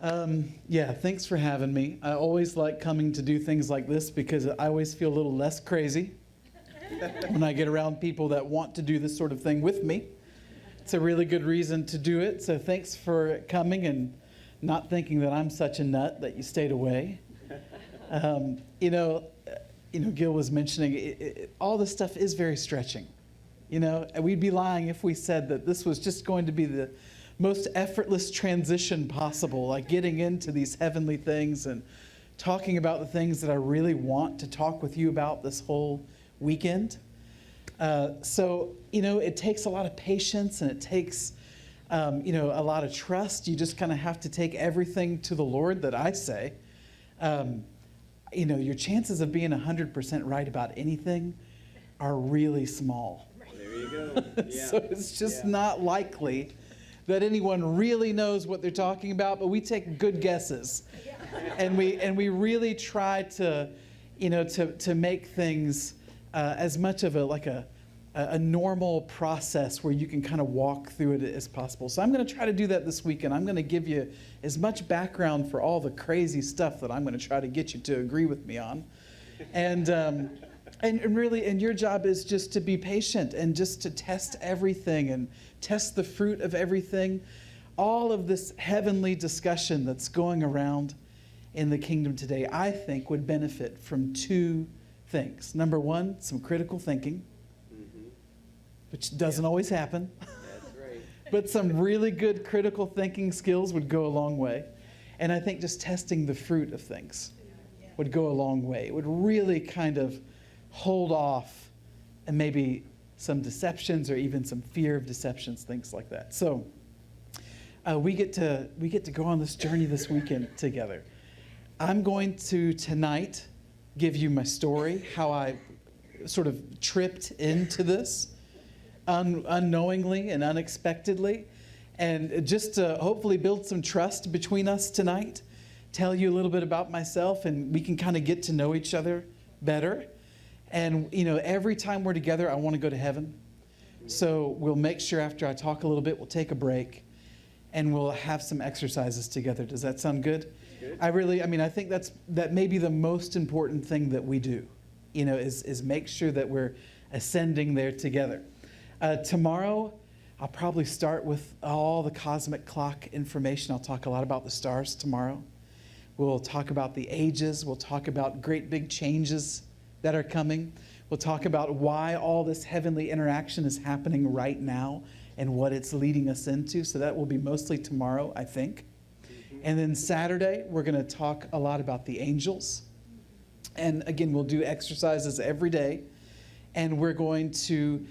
Yeah, thanks for having me. I always like coming to do things like this because I always feel a little less crazy when I get around people that want to do this sort of thing with me. It's a really good reason to do it. So thanks for coming and not thinking that I'm such a nut that you stayed away. Gil was mentioning all this stuff is very stretching. And we'd be lying if we said that this was just going to be the most effortless transition possible, like getting into these heavenly things and talking about the things that I really want to talk with you about this whole weekend. It takes a lot of patience and it takes, a lot of trust. You just kind of have to take everything to the Lord that I say. Your chances of being 100% right about anything are really small. There you go. Yeah. So it's just not likely that anyone really knows what they're talking about, but we take good guesses. And we really try to make things as much of a normal process where you can kind of walk through it as possible. So I'm going to try to do that this weekend. I'm going to give you as much background for all the crazy stuff that I'm going to try to get you to agree with me on. And your job is just to be patient and just to test everything and test the fruit of everything. All of this heavenly discussion that's going around in the kingdom today, I think, would benefit from two things. Number one, some critical thinking, which doesn't always happen. That's right. But some really good critical thinking skills would go a long way. And I think just testing the fruit of things would go a long way. It would really kind of hold off and maybe some deceptions or even some fear of deceptions, things like that. So we get to go on this journey this weekend together. I'm going to tonight give you my story, how I sort of tripped into this unknowingly and unexpectedly, and just to hopefully build some trust between us tonight, tell you a little bit about myself, and we can kind of get to know each other better. And, every time we're together, I want to go to heaven. So we'll make sure after I talk a little bit, we'll take a break and we'll have some exercises together. Does that sound good? Good. I think that may be the most important thing that we do, is make sure that we're ascending there together. Tomorrow, I'll probably start with all the cosmic clock information. I'll talk a lot about the stars tomorrow. We'll talk about the ages. We'll talk about great big changes that are coming. We'll talk about why all this heavenly interaction is happening right now and what it's leading us into. So that will be mostly tomorrow, I think. And then Saturday, we're going to talk a lot about the angels. And again, we'll do exercises every day. And we're going to,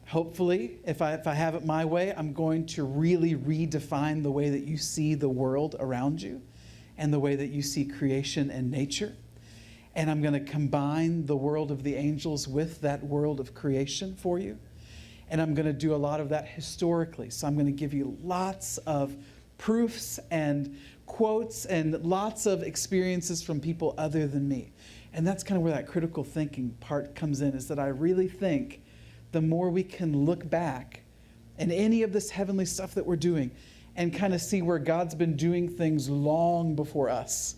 hopefully, if I have it my way, I'm going to really redefine the way that you see the world around you and the way that you see creation and nature. And I'm going to combine the world of the angels with that world of creation for you. And I'm going to do a lot of that historically. So I'm going to give you lots of proofs and quotes and lots of experiences from people other than me. And that's kind of where that critical thinking part comes in, is that I really think the more we can look back in any of this heavenly stuff that we're doing and kind of see where God's been doing things long before us.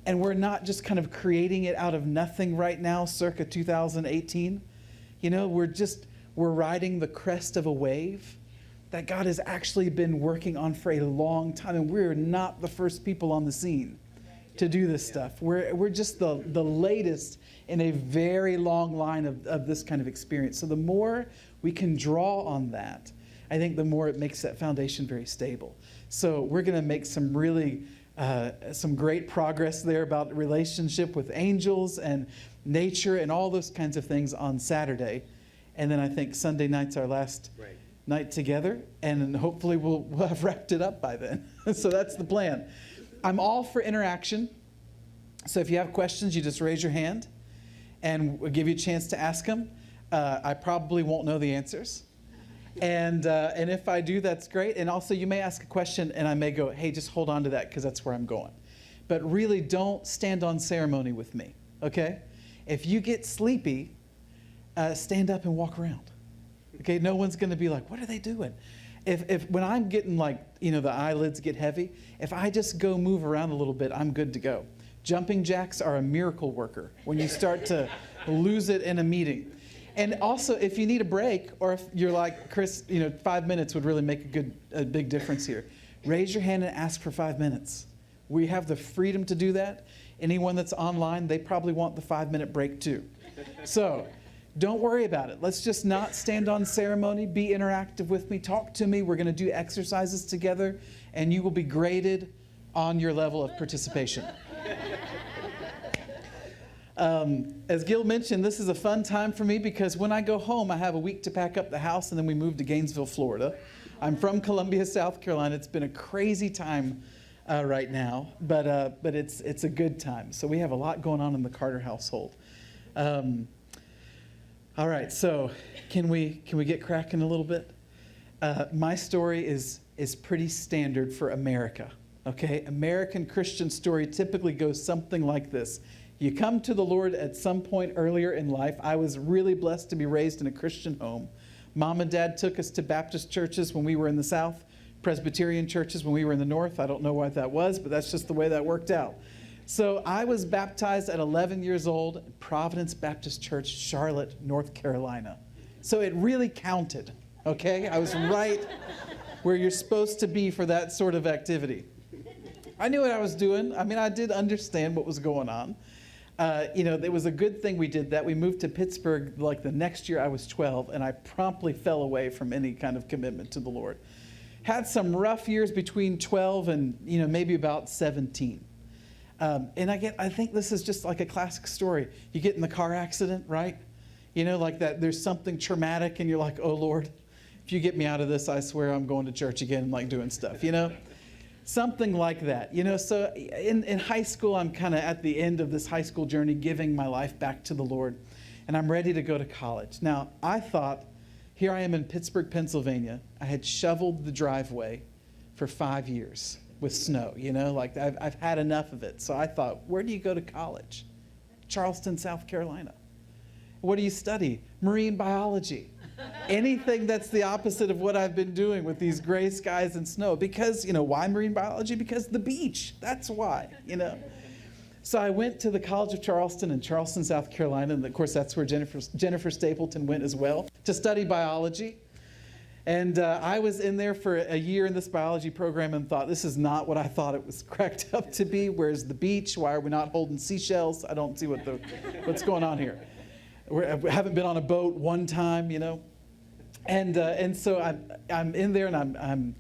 And we're not just kind of creating it out of nothing right now, circa 2018. We're riding the crest of a wave that God has actually been working on for a long time. And we're not the first people on the scene to do this stuff. We're just the latest in a very long line of this kind of experience. So the more we can draw on that, I think the more it makes that foundation very stable. So we're going to make some great progress there about relationship with angels and nature and all those kinds of things on Saturday. And then I think Sunday night's our last night together, and hopefully we'll have wrapped it up by then. So that's the plan. I'm all for interaction. So if you have questions, you just raise your hand, and we'll give you a chance to ask them. I probably won't know the answers. And if I do, that's great. And also, you may ask a question, and I may go, hey, just hold on to that, because that's where I'm going. But really, don't stand on ceremony with me, okay? If you get sleepy, stand up and walk around. Okay, no one's going to be like, what are they doing? if when I'm getting like, the eyelids get heavy, if I just go move around a little bit, I'm good to go. Jumping jacks are a miracle worker when you start to lose it in a meeting. And also, if you need a break, or if you're like, Chris, 5 minutes would really make a big difference here. Raise your hand and ask for 5 minutes. We have the freedom to do that. Anyone that's online, they probably want the 5-minute break too. So don't worry about it. Let's just not stand on ceremony. Be interactive with me. Talk to me. We're going to do exercises together, and you will be graded on your level of participation. As Gil mentioned, this is a fun time for me because when I go home, I have a week to pack up the house, and then we move to Gainesville, Florida. I'm from Columbia, South Carolina. It's been a crazy time right now, but it's a good time. So we have a lot going on in the Carter household. All right, so can we get cracking a little bit? My story is pretty standard for America. Okay, American Christian story typically goes something like this. You come to the Lord at some point earlier in life. I was really blessed to be raised in a Christian home. Mom and Dad took us to Baptist churches when we were in the South, Presbyterian churches when we were in the North. I don't know why that was, but that's just the way that worked out. So I was baptized at 11 years old at Providence Baptist Church, Charlotte, North Carolina. So it really counted, okay? I was right where you're supposed to be for that sort of activity. I knew what I was doing. I mean, I did understand what was going on. It was a good thing we did that. We moved to Pittsburgh like the next year I was 12, and I promptly fell away from any kind of commitment to the Lord. Had some rough years between 12 and, maybe about 17. And I think this is just like a classic story. You get in the car accident, right? Like that there's something traumatic and you're like, oh Lord, if you get me out of this, I swear I'm going to church again and like doing stuff, Something like that. So in high school, I'm kind of at the end of this high school journey, giving my life back to the Lord. And I'm ready to go to college. Now, I thought, here I am in Pittsburgh, Pennsylvania. I had shoveled the driveway for 5 years with snow, like I've had enough of it. So I thought, where do you go to college? Charleston, South Carolina. What do you study? Marine biology. Anything that's the opposite of what I've been doing with these gray skies and snow. Because, why marine biology? Because the beach. That's why, So I went to the College of Charleston in Charleston, South Carolina. And of course, that's where Jennifer Stapleton went as well to study biology. And I was in there for a year in this biology program and thought, this is not what I thought it was cracked up to be. Where's the beach? Why are we not holding seashells? I don't see what's going on here. We haven't been on a boat one time, And so I'm in there and I'm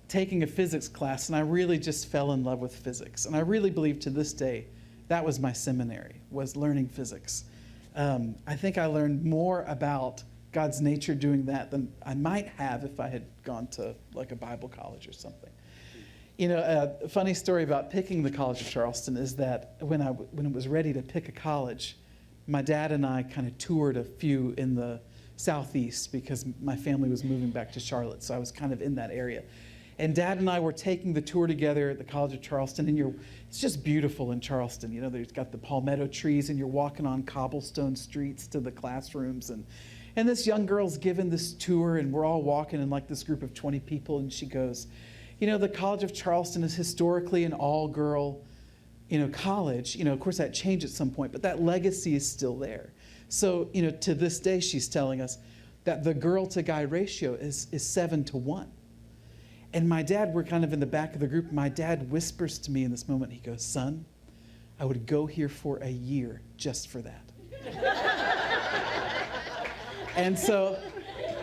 taking a physics class, and I really just fell in love with physics. And I really believe to this day that was my seminary, was learning physics. I think I learned more about God's nature doing that than I might have if I had gone to like a Bible college or something. A funny story about picking the College of Charleston is that when it was ready to pick a college, my dad and I kind of toured a few in the Southeast because my family was moving back to Charlotte, so I was kind of in that area. And Dad and I were taking the tour together at the College of Charleston, and it's just beautiful in Charleston. There's got the palmetto trees, and you're walking on cobblestone streets to the classrooms, and this young girl's given this tour, and we're all walking in like this group of 20 people, and she goes, the College of Charleston is historically an all-girl, college. Of course that changed at some point, but that legacy is still there. So, to this day, she's telling us that the girl-to-guy ratio is 7-to-1. And my dad, we're kind of in the back of the group. My dad whispers to me in this moment, he goes, son, I would go here for a year just for that. And so,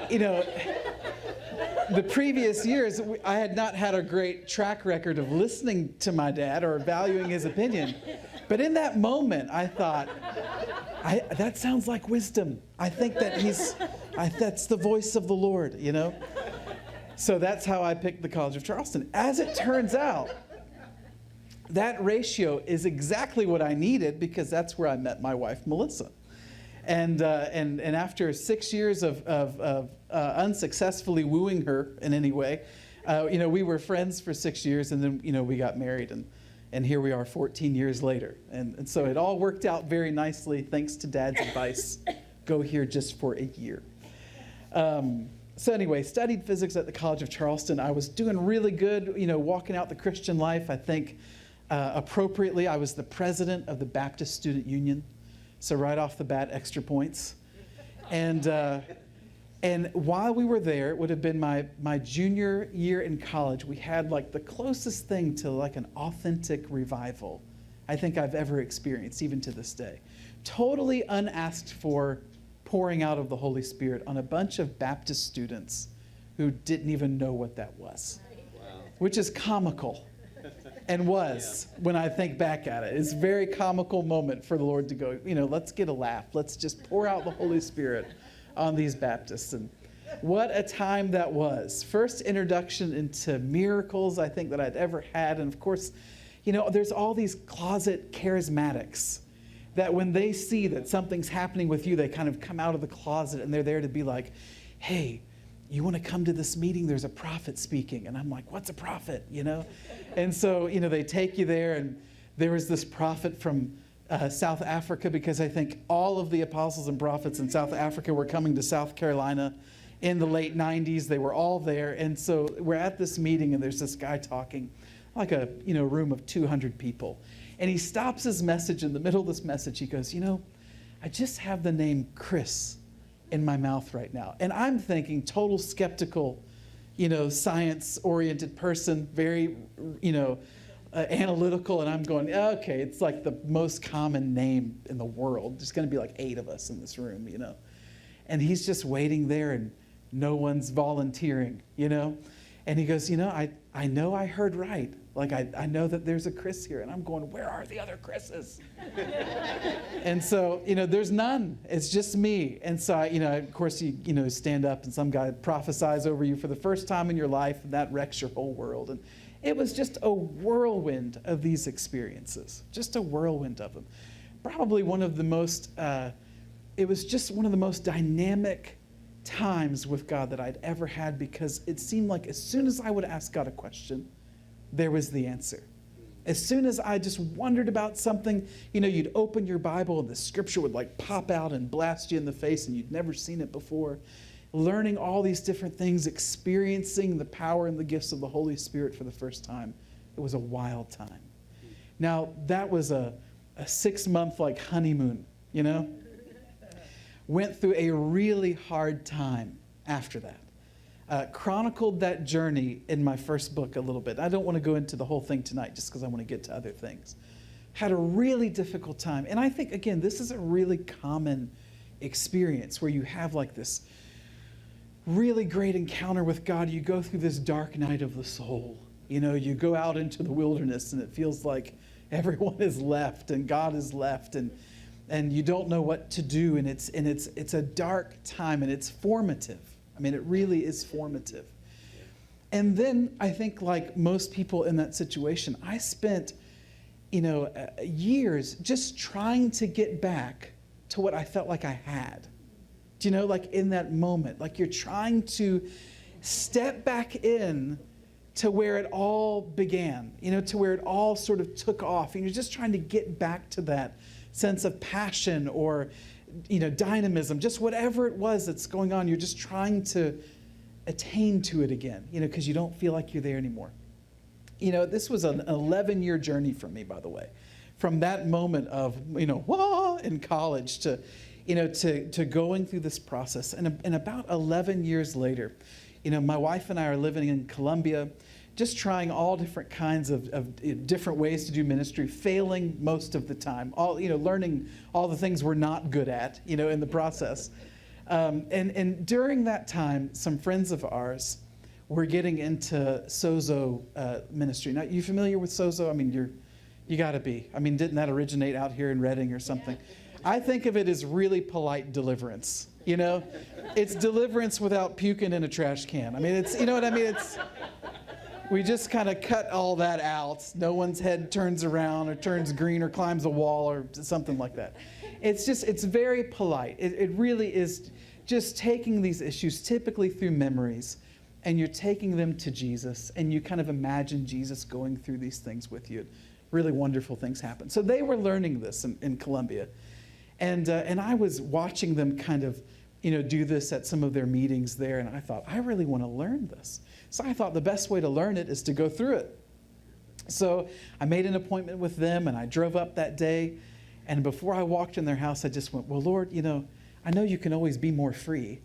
the previous years, I had not had a great track record of listening to my dad or valuing his opinion. But in that moment, I thought, that sounds like wisdom. I think that that's the voice of the Lord, So that's how I picked the College of Charleston. As it turns out, that ratio is exactly what I needed because that's where I met my wife, Melissa. And after 6 years of unsuccessfully wooing her in any way, we were friends for 6 years, and then we got married, and here we are 14 years later. And so it all worked out very nicely thanks to Dad's advice. Go here just for a year. So anyway, studied physics at the College of Charleston. I was doing really good, walking out the Christian life. I think appropriately, I was the president of the Baptist Student Union. So right off the bat, extra points. And while we were there, it would have been my junior year in college, we had like the closest thing to like an authentic revival I think I've ever experienced, even to this day. Totally unasked for pouring out of the Holy Spirit on a bunch of Baptist students who didn't even know what that was, Wow. which is comical and was when I think back at it. It's a very comical moment for the Lord to go, let's get a laugh. Let's just pour out the Holy Spirit on these Baptists. And what a time that was. First introduction into miracles I think that I'd ever had. And of course, there's all these closet charismatics that when they see that something's happening with you, they kind of come out of the closet and they're there to be like, hey, you want to come to this meeting? There's a prophet speaking. And I'm like, what's a prophet? And so, they take you there, and there was this prophet from South Africa, because I think all of the apostles and prophets in South Africa were coming to South Carolina in the late 90s. They were all there. And so we're at this meeting, and there's this guy talking, like a room of 200 people. And he stops his message in the middle of this message. He goes, I just have the name Chris in my mouth right now. And I'm thinking total skeptical, science-oriented person, very, analytical. And I'm going, okay, it's like the most common name in the world. There's going to be like 8 of us in this room, And he's just waiting there, and no one's volunteering, And he goes, I know I heard right. Like, I know that there's a Chris here. And I'm going, where are the other Chris's? And so, there's none. It's just me. And so, of course, you stand up and some guy prophesies over you for the first time in your life, and that wrecks your whole world. And it was just a whirlwind of these experiences, just a whirlwind of them. Probably one of the most, it was just one of the most dynamic times with God that I'd ever had, because it seemed like as soon as I would ask God a question, there was the answer. As soon as I just wondered about something, you'd open your Bible and the scripture would like pop out and blast you in the face, and you'd never seen it before. Learning all these different things, experiencing the power and the gifts of the Holy Spirit for the first time. It was a wild time. Now, that was a 6-month like honeymoon, Went through a really hard time after that. Chronicled that journey in my first book a little bit. I don't want to go into the whole thing tonight just because I want to get to other things. Had a really difficult time. And I think, again, this is a really common experience where you have like this really great encounter with God. You go through this dark night of the soul. You go out into the wilderness and it feels like everyone is left and God is left, and you don't know what to do. And it's a dark time, and it's formative. I mean, it really is formative. And then I think, like most people in that situation, I spent, years just trying to get back to what I felt like I had. Like in that moment, like you're trying to step back in to where it all began, to where it all sort of took off. And you're just trying to get back to that sense of passion or dynamism, just whatever it was that's going on. You're just trying to attain to it again, because you don't feel like you're there anymore. This was an 11-year journey for me, by the way, from that moment of, in college to going through this process. And about 11 years later, my wife and I are living in Colombia, just trying all different kinds of different ways to do ministry, failing most of the time, learning all the things we're not good at, in the process. And during that time, some friends of ours were getting into Sozo ministry. Now, you familiar with Sozo? I mean, you got to be. I mean, didn't that originate out here in Redding or something? I think of it as really polite deliverance. It's deliverance without puking in a trash can. I mean, it's, what I mean? It's. We just kind of cut all that out. No one's head turns around or turns green or climbs a wall or something like that. It's very polite. It really is just taking these issues, typically through memories, and you're taking them to Jesus, and you kind of imagine Jesus going through these things with you. Really wonderful things happen. So they were learning this in Colombia. And I was watching them kind of do this at some of their meetings there. And I thought, I really want to learn this. So I thought the best way to learn it is to go through it. So I made an appointment with them, and I drove up that day. And before I walked in their house, I just went, well, Lord, I know you can always be more free.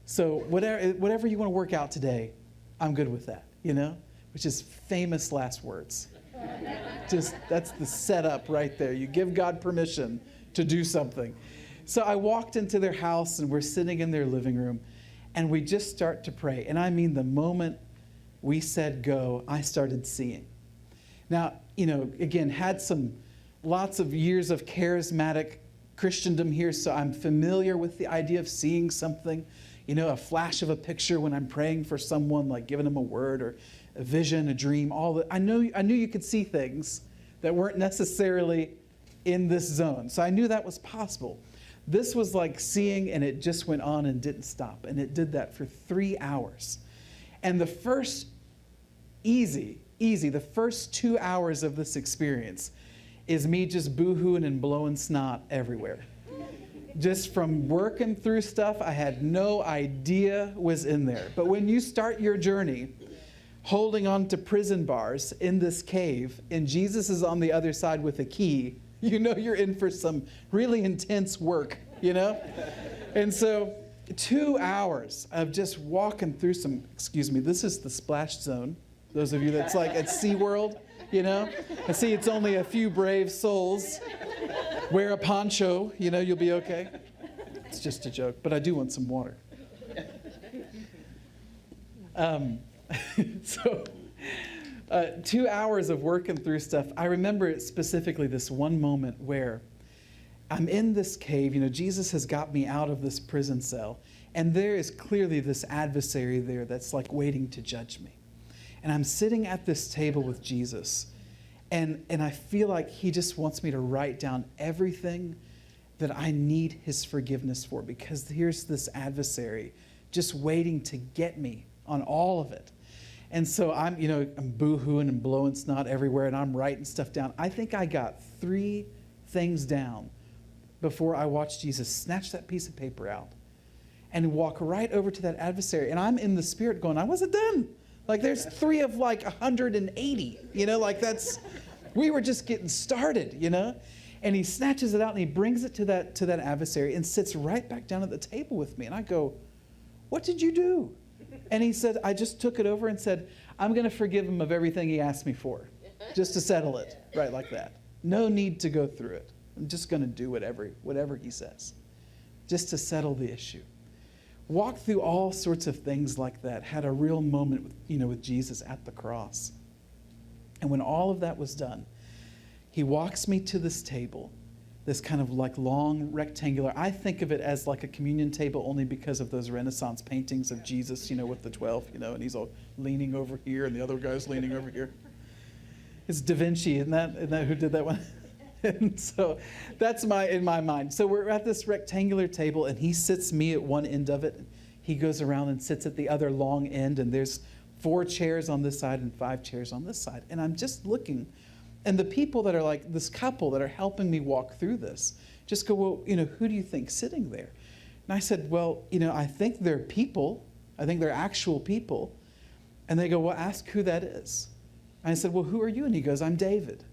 So whatever you want to work out today, I'm good with that, which is famous last words. Just, that's the setup right there. You give God permission to do something. So I walked into their house, and we're sitting in their living room, and we just start to pray. And I mean, the moment we said go, I started seeing. Now, again, had lots of years of charismatic Christendom here, so I'm familiar with the idea of seeing something, a flash of a picture when I'm praying for someone, like giving them a word or a vision, a dream, all that. I knew you could see things that weren't necessarily in this zone. So I knew that was possible. This was like seeing, and it just went on and didn't stop. And it did that for 3 hours. And the first the first 2 hours of this experience is me just boohooing and blowing snot everywhere. Just from working through stuff I had no idea was in there. But when you start your journey holding on to prison bars in this cave, and Jesus is on the other side with a key, you're in for some really intense work, And so 2 hours of just walking through this is the splash zone. Those of you that's like at SeaWorld, I see it's only a few brave souls. Wear a poncho, you'll be okay. It's just a joke, but I do want some water. So 2 hours of working through stuff. I remember specifically this one moment where I'm in this cave. Jesus has got me out of this prison cell, and there is clearly this adversary there that's like waiting to judge me. And I'm sitting at this table with Jesus, and I feel like he just wants me to write down everything that I need his forgiveness for, because here's this adversary just waiting to get me on all of it. And so I'm boohooing and blowing snot everywhere, and I'm writing stuff down. I think I got 3 things down before I watched Jesus snatch that piece of paper out and walk right over to that adversary. And I'm in the spirit going, I wasn't done. Like, there's 3 of 180, we were just getting started, And he snatches it out and he brings it to that adversary and sits right back down at the table with me. And I go, what did you do? And he said, I just took it over and said, I'm going to forgive him of everything he asked me for, just to settle it, right like that. No need to go through it. I'm just going to do whatever he says, just to settle the issue. Walked through all sorts of things like that, had a real moment with Jesus at the cross. And when all of that was done, he walks me to this table, this kind of like long rectangular. I think of it as like a communion table only because of those Renaissance paintings of Jesus, with the 12, and he's all leaning over here and the other guy's leaning over here. It's Da Vinci, isn't that who did that one? And so that's in my mind. So we're at this rectangular table, and he sits me at one end of it. He goes around and sits at the other long end, and there's 4 chairs on this side and 5 chairs on this side. And I'm just looking, and the people that are like this couple that are helping me walk through this just go, well, who do you think sitting there? And I said, well, I think they're people. I think they're actual people. And they go, well, ask who that is. And I said, well, who are you? And he goes, I'm David.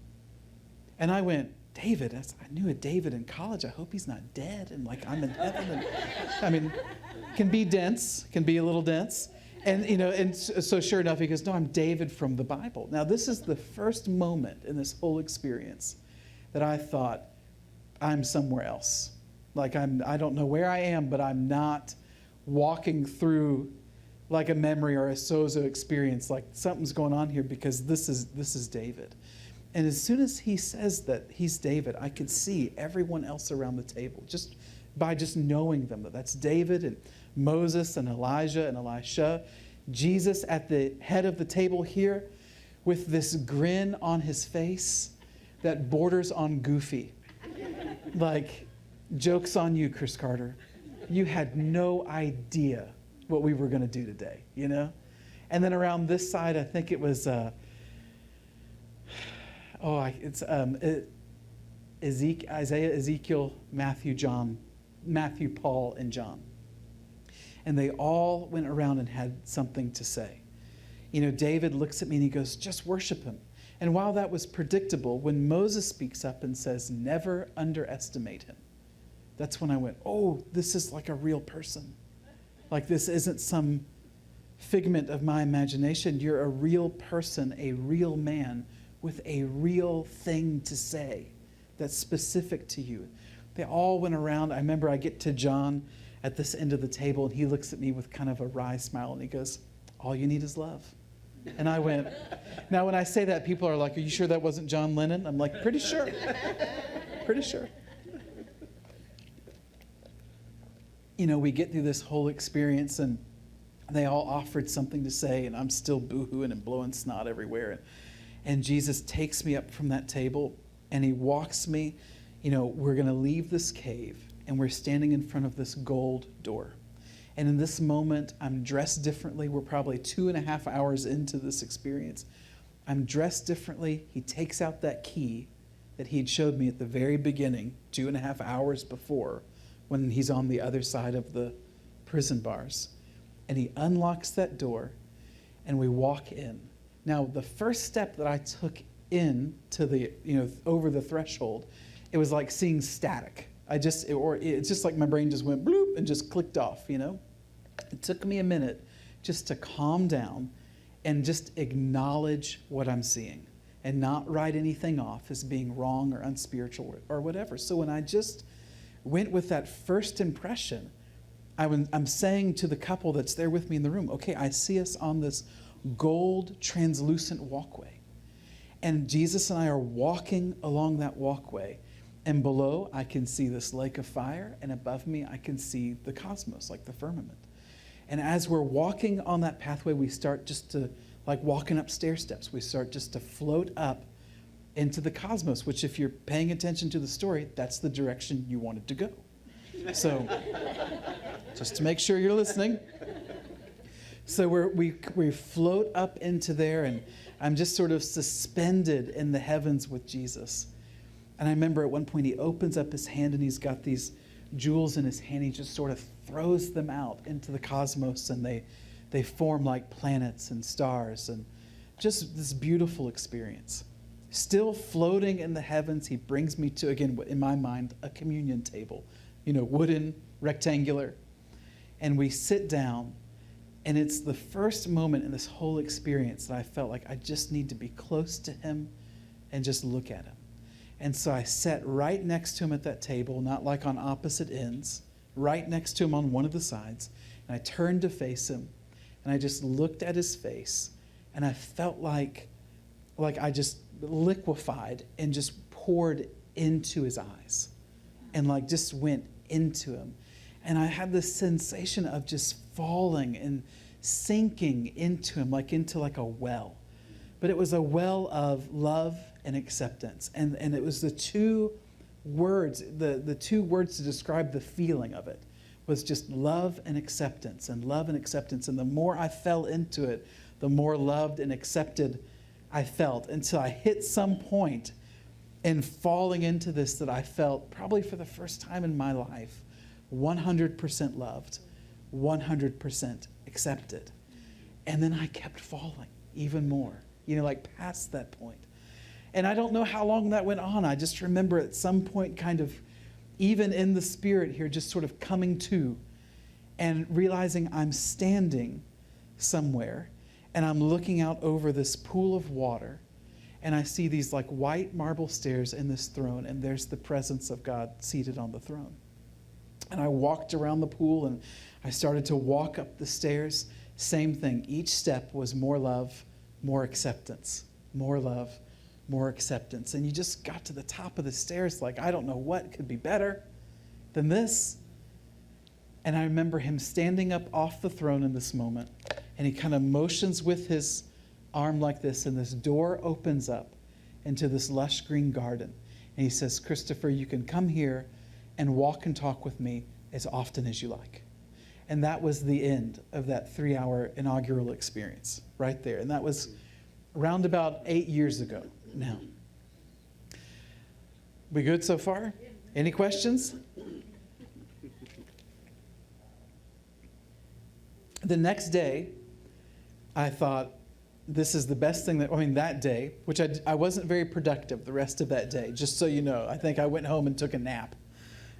And I went, David? I knew a David in college. I hope he's not dead and I'm in heaven. And, can be dense, can be a little dense. And, and so sure enough, he goes, no, I'm David from the Bible. Now, this is the first moment in this whole experience that I thought, I'm somewhere else. I don't know where I am, but I'm not walking through like a memory or a sozo experience. Like something's going on here, because this is David. And as soon as he says that he's David, I could see everyone else around the table just by knowing them. That's David and Moses and Elijah and Elisha. Jesus at the head of the table here with this grin on his face that borders on goofy. Like, joke's on you, Chris Carter. You had no idea what we were going to do today, And then around this side, I think it was... Isaiah, Ezekiel, Matthew, Paul, and John. And they all went around and had something to say. You know, David looks at me and he goes, just worship him. And while that was predictable, when Moses speaks up and says, never underestimate him, that's when I went, oh, this is like a real person. Like this isn't some figment of my imagination. You're a real person, a real man with a real thing to say that's specific to you. They all went around. I remember I get to John at this end of the table, and he looks at me with kind of a wry smile, and he goes, all you need is love. And I went, now when I say that, people are like, are you sure that wasn't John Lennon? I'm like, pretty sure. Pretty sure. You know, we get through this whole experience, and they all offered something to say, and I'm still boohooing and blowing snot everywhere. And Jesus takes me up from that table, and he walks me. You know, we're going to leave this cave, and we're standing in front of this gold door. And in this moment, I'm dressed differently. We're probably 2.5 hours into this experience. I'm dressed differently. He takes out that key that he'd showed me at the very beginning, 2.5 hours before, when he's on the other side of the prison bars. And he unlocks that door, and we walk in. Now, the first step that I took in to the, over the threshold, it was like seeing static. It's just like my brain just went bloop and just clicked off, It took me a minute just to calm down and just acknowledge what I'm seeing and not write anything off as being wrong or unspiritual or whatever. So when I just went with that first impression, I'm saying to the couple that's there with me in the room, okay, I see us on this gold translucent walkway. And Jesus and I are walking along that walkway. And below, I can see this lake of fire. And above me, I can see the cosmos, like the firmament. And as we're walking on that pathway, we start just to, like walking up stair steps, we start just to float up into the cosmos, which if you're paying attention to the story, that's the direction you wanted to go. So just to make sure you're listening. So we float up into there, and I'm just sort of suspended in the heavens with Jesus. And I remember at one point he opens up his hand, and he's got these jewels in his hand. He just sort of throws them out into the cosmos, and they form like planets and stars, and just this beautiful experience. Still floating in the heavens, he brings me to, again, in my mind, a communion table, wooden, rectangular. And we sit down, and it's the first moment in this whole experience that I felt like I just need to be close to him and just look at him. And so I sat right next to him at that table, not like on opposite ends, right next to him on one of the sides. And I turned to face him, and I just looked at his face, and I felt like I just liquefied and just poured into his eyes and like just went into him. And I had this sensation of just falling and sinking into him, like into like a well. But it was a well of love and acceptance. And it was the two words, the two words to describe the feeling of it was just love and acceptance and love and acceptance. And the more I fell into it, the more loved and accepted I felt, until I hit some point in falling into this that I felt probably for the first time in my life, 100% loved, 100% accepted. And then I kept falling even more, like past that point. And I don't know how long that went on. I just remember at some point kind of, even in the spirit here, just sort of coming to and realizing I'm standing somewhere and I'm looking out over this pool of water, and I see these like white marble stairs in this throne, and there's the presence of God seated on the throne. And I walked around the pool, and I started to walk up the stairs. Same thing. Each step was more love, more acceptance, more love, more acceptance. And you just got to the top of the stairs like, I don't know what could be better than this. And I remember him standing up off the throne in this moment, and he kind of motions with his arm like this, and this door opens up into this lush green garden. And he says, Christopher, you can come here and walk and talk with me as often as you like. And that was the end of that 3-hour inaugural experience right there. And that was around about 8 years ago now. We good so far? Any questions? The next day, I thought, this is the best thing that day, which I wasn't very productive the rest of that day, just so you know. I think I went home and took a nap.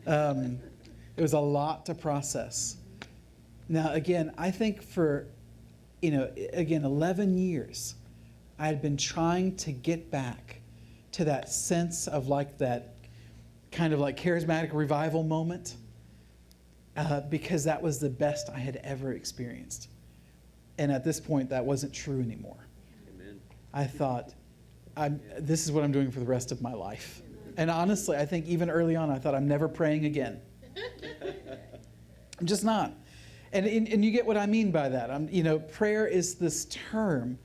It was a lot to process. Now, again, I think for, 11 years, I had been trying to get back to that sense of like that kind of like charismatic revival moment, because that was the best I had ever experienced. And at this point, that wasn't true anymore. Amen. I thought, this is what I'm doing for the rest of my life. And honestly, I think even early on, I thought, I'm never praying again. I'm just not. And you get what I mean by that. Prayer is this term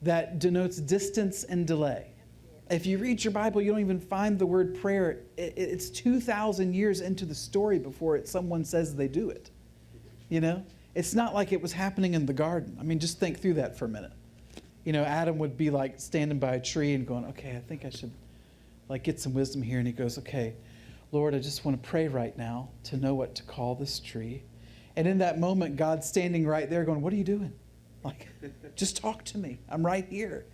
that denotes distance and delay. If you read your Bible, you don't even find the word prayer. It's 2,000 years into the story before someone says they do it. It's not like it was happening in the garden. I mean, just think through that for a minute. Adam would be like standing by a tree and going, okay, I think I should like get some wisdom here. And he goes, okay, Lord, I just want to pray right now to know what to call this tree. And in that moment, God's standing right there going, what are you doing? Like, just talk to me. I'm right here.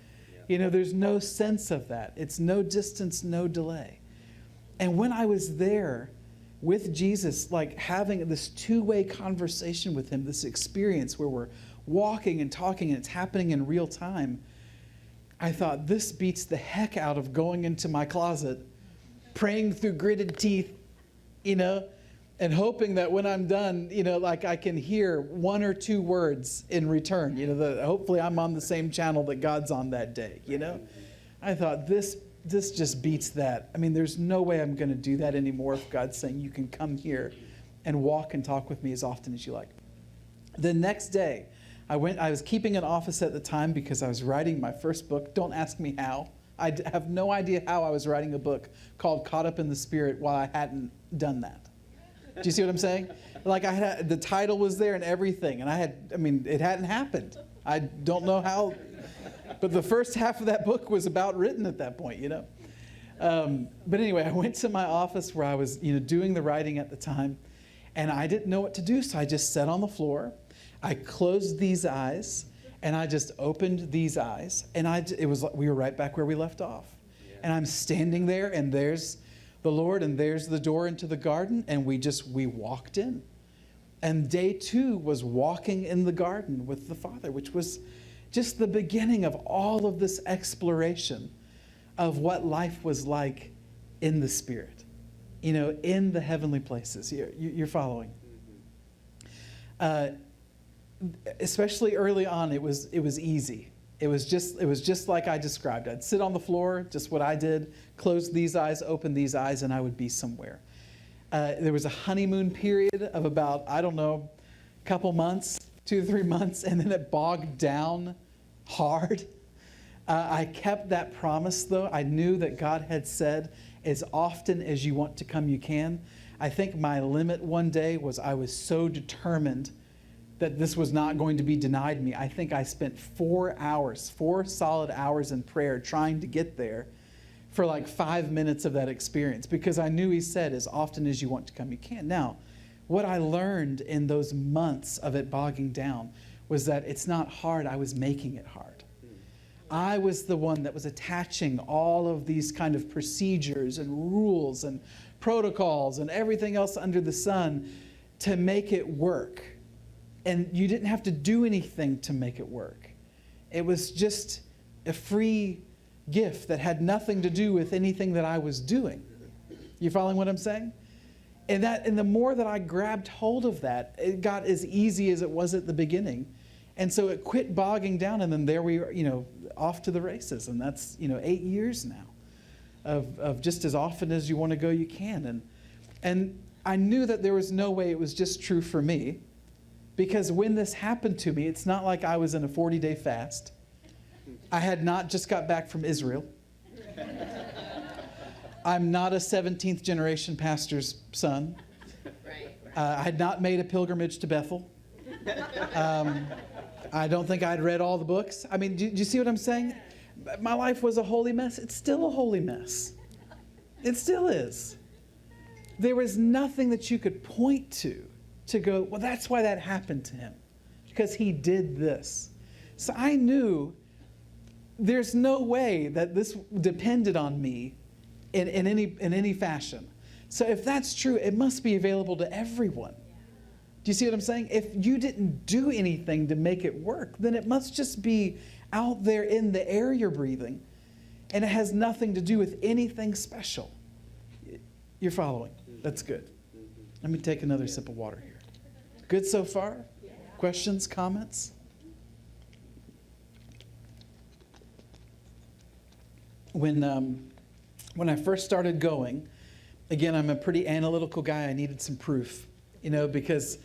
There's no sense of that. It's no distance, no delay. And when I was there with Jesus, like having this two-way conversation with him, this experience where we're walking and talking and it's happening in real time, I thought, this beats the heck out of going into my closet, praying through gritted teeth, and hoping that when I'm done, like I can hear one or two words in return, hopefully I'm on the same channel that God's on that day, I thought, this just beats that. I mean, there's no way I'm going to do that anymore if God's saying you can come here and walk and talk with me as often as you like. The next day, I was keeping an office at the time because I was writing my first book. Don't ask me how. I have no idea how I was writing a book called Caught Up in the Spirit while I hadn't done that. Do you see what I'm saying? Like the title was there and everything, and it hadn't happened. I don't know how, but the first half of that book was about written at that point, But anyway, I went to my office where I was, doing the writing at the time, and I didn't know what to do, so I just sat on the floor. I closed these eyes, and I just opened these eyes, and we were right back where we left off. Yeah. And I'm standing there, and there's the Lord, and there's the door into the garden, and we walked in. And day 2 was walking in the garden with the Father, which was just the beginning of all of this exploration of what life was like in the Spirit, in the heavenly places. You're following. Especially early on, it was easy. It was just like I described. I'd sit on the floor, just what I did, close these eyes, open these eyes, and I would be somewhere. There was a honeymoon period of about, a couple months, 2 to 3 months, and then it bogged down hard. I kept that promise, though. I knew that God had said, as often as you want to come, you can. I think my limit one day was I was so determined that this was not going to be denied me. I think I spent 4 solid hours in prayer trying to get there for like 5 minutes of that experience, because I knew he said, as often as you want to come, you can. Now, what I learned in those months of it bogging down was that it's not hard, I was making it hard. I was the one that was attaching all of these kind of procedures and rules and protocols and everything else under the sun to make it work. And you didn't have to do anything to make it work. It was just a free gift that had nothing to do with anything that I was doing. You following what I'm saying? And the more that I grabbed hold of that, it got as easy as it was at the beginning. And so it quit bogging down, and then there we are, off to the races. And that's, 8 years now of just as often as you want to go, you can. And I knew that there was no way it was just true for me. Because when this happened to me, it's not like I was in a 40-day fast. I had not just got back from Israel. I'm not a 17th generation pastor's son. I had not made a pilgrimage to Bethel. I don't think I'd read all the books. I mean, do you see what I'm saying? My life was a holy mess. It's still a holy mess. It still is. There was nothing that you could point to go, well, that's why that happened to him. because he did this. So I knew there's no way that this depended on me in any fashion. So if that's true, it must be available to everyone. Do you see what I'm saying? If you didn't do anything to make it work, then it must just be out there in the air you're breathing, and it has nothing to do with anything special. You're following? That's good. Let me take another sip of water here. Good so far? Questions, comments? When I first started going, again, I'm a pretty analytical guy. I needed some proof, because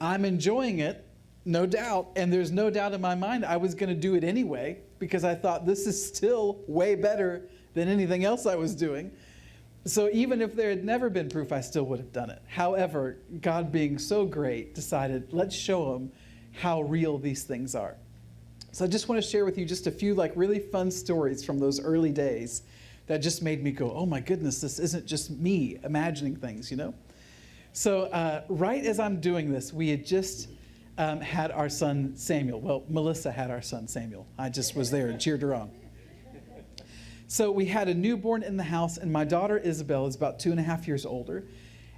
I'm enjoying it, no doubt. And there's no doubt in my mind I was going to do it anyway, because I thought this is still way better than anything else I was doing. So even if there had never been proof, I still would have done it. However, God being so great decided, let's show him how real these things are. So I just want to share with you just a few really fun stories from those early days that just made me go, oh my goodness, this isn't just me imagining things, So right as I'm doing this, we had just had our son Samuel. Well, Melissa had our son Samuel. I just was there and cheered her on. So we had a newborn in the house, and my daughter Isabel is about 2.5 years older.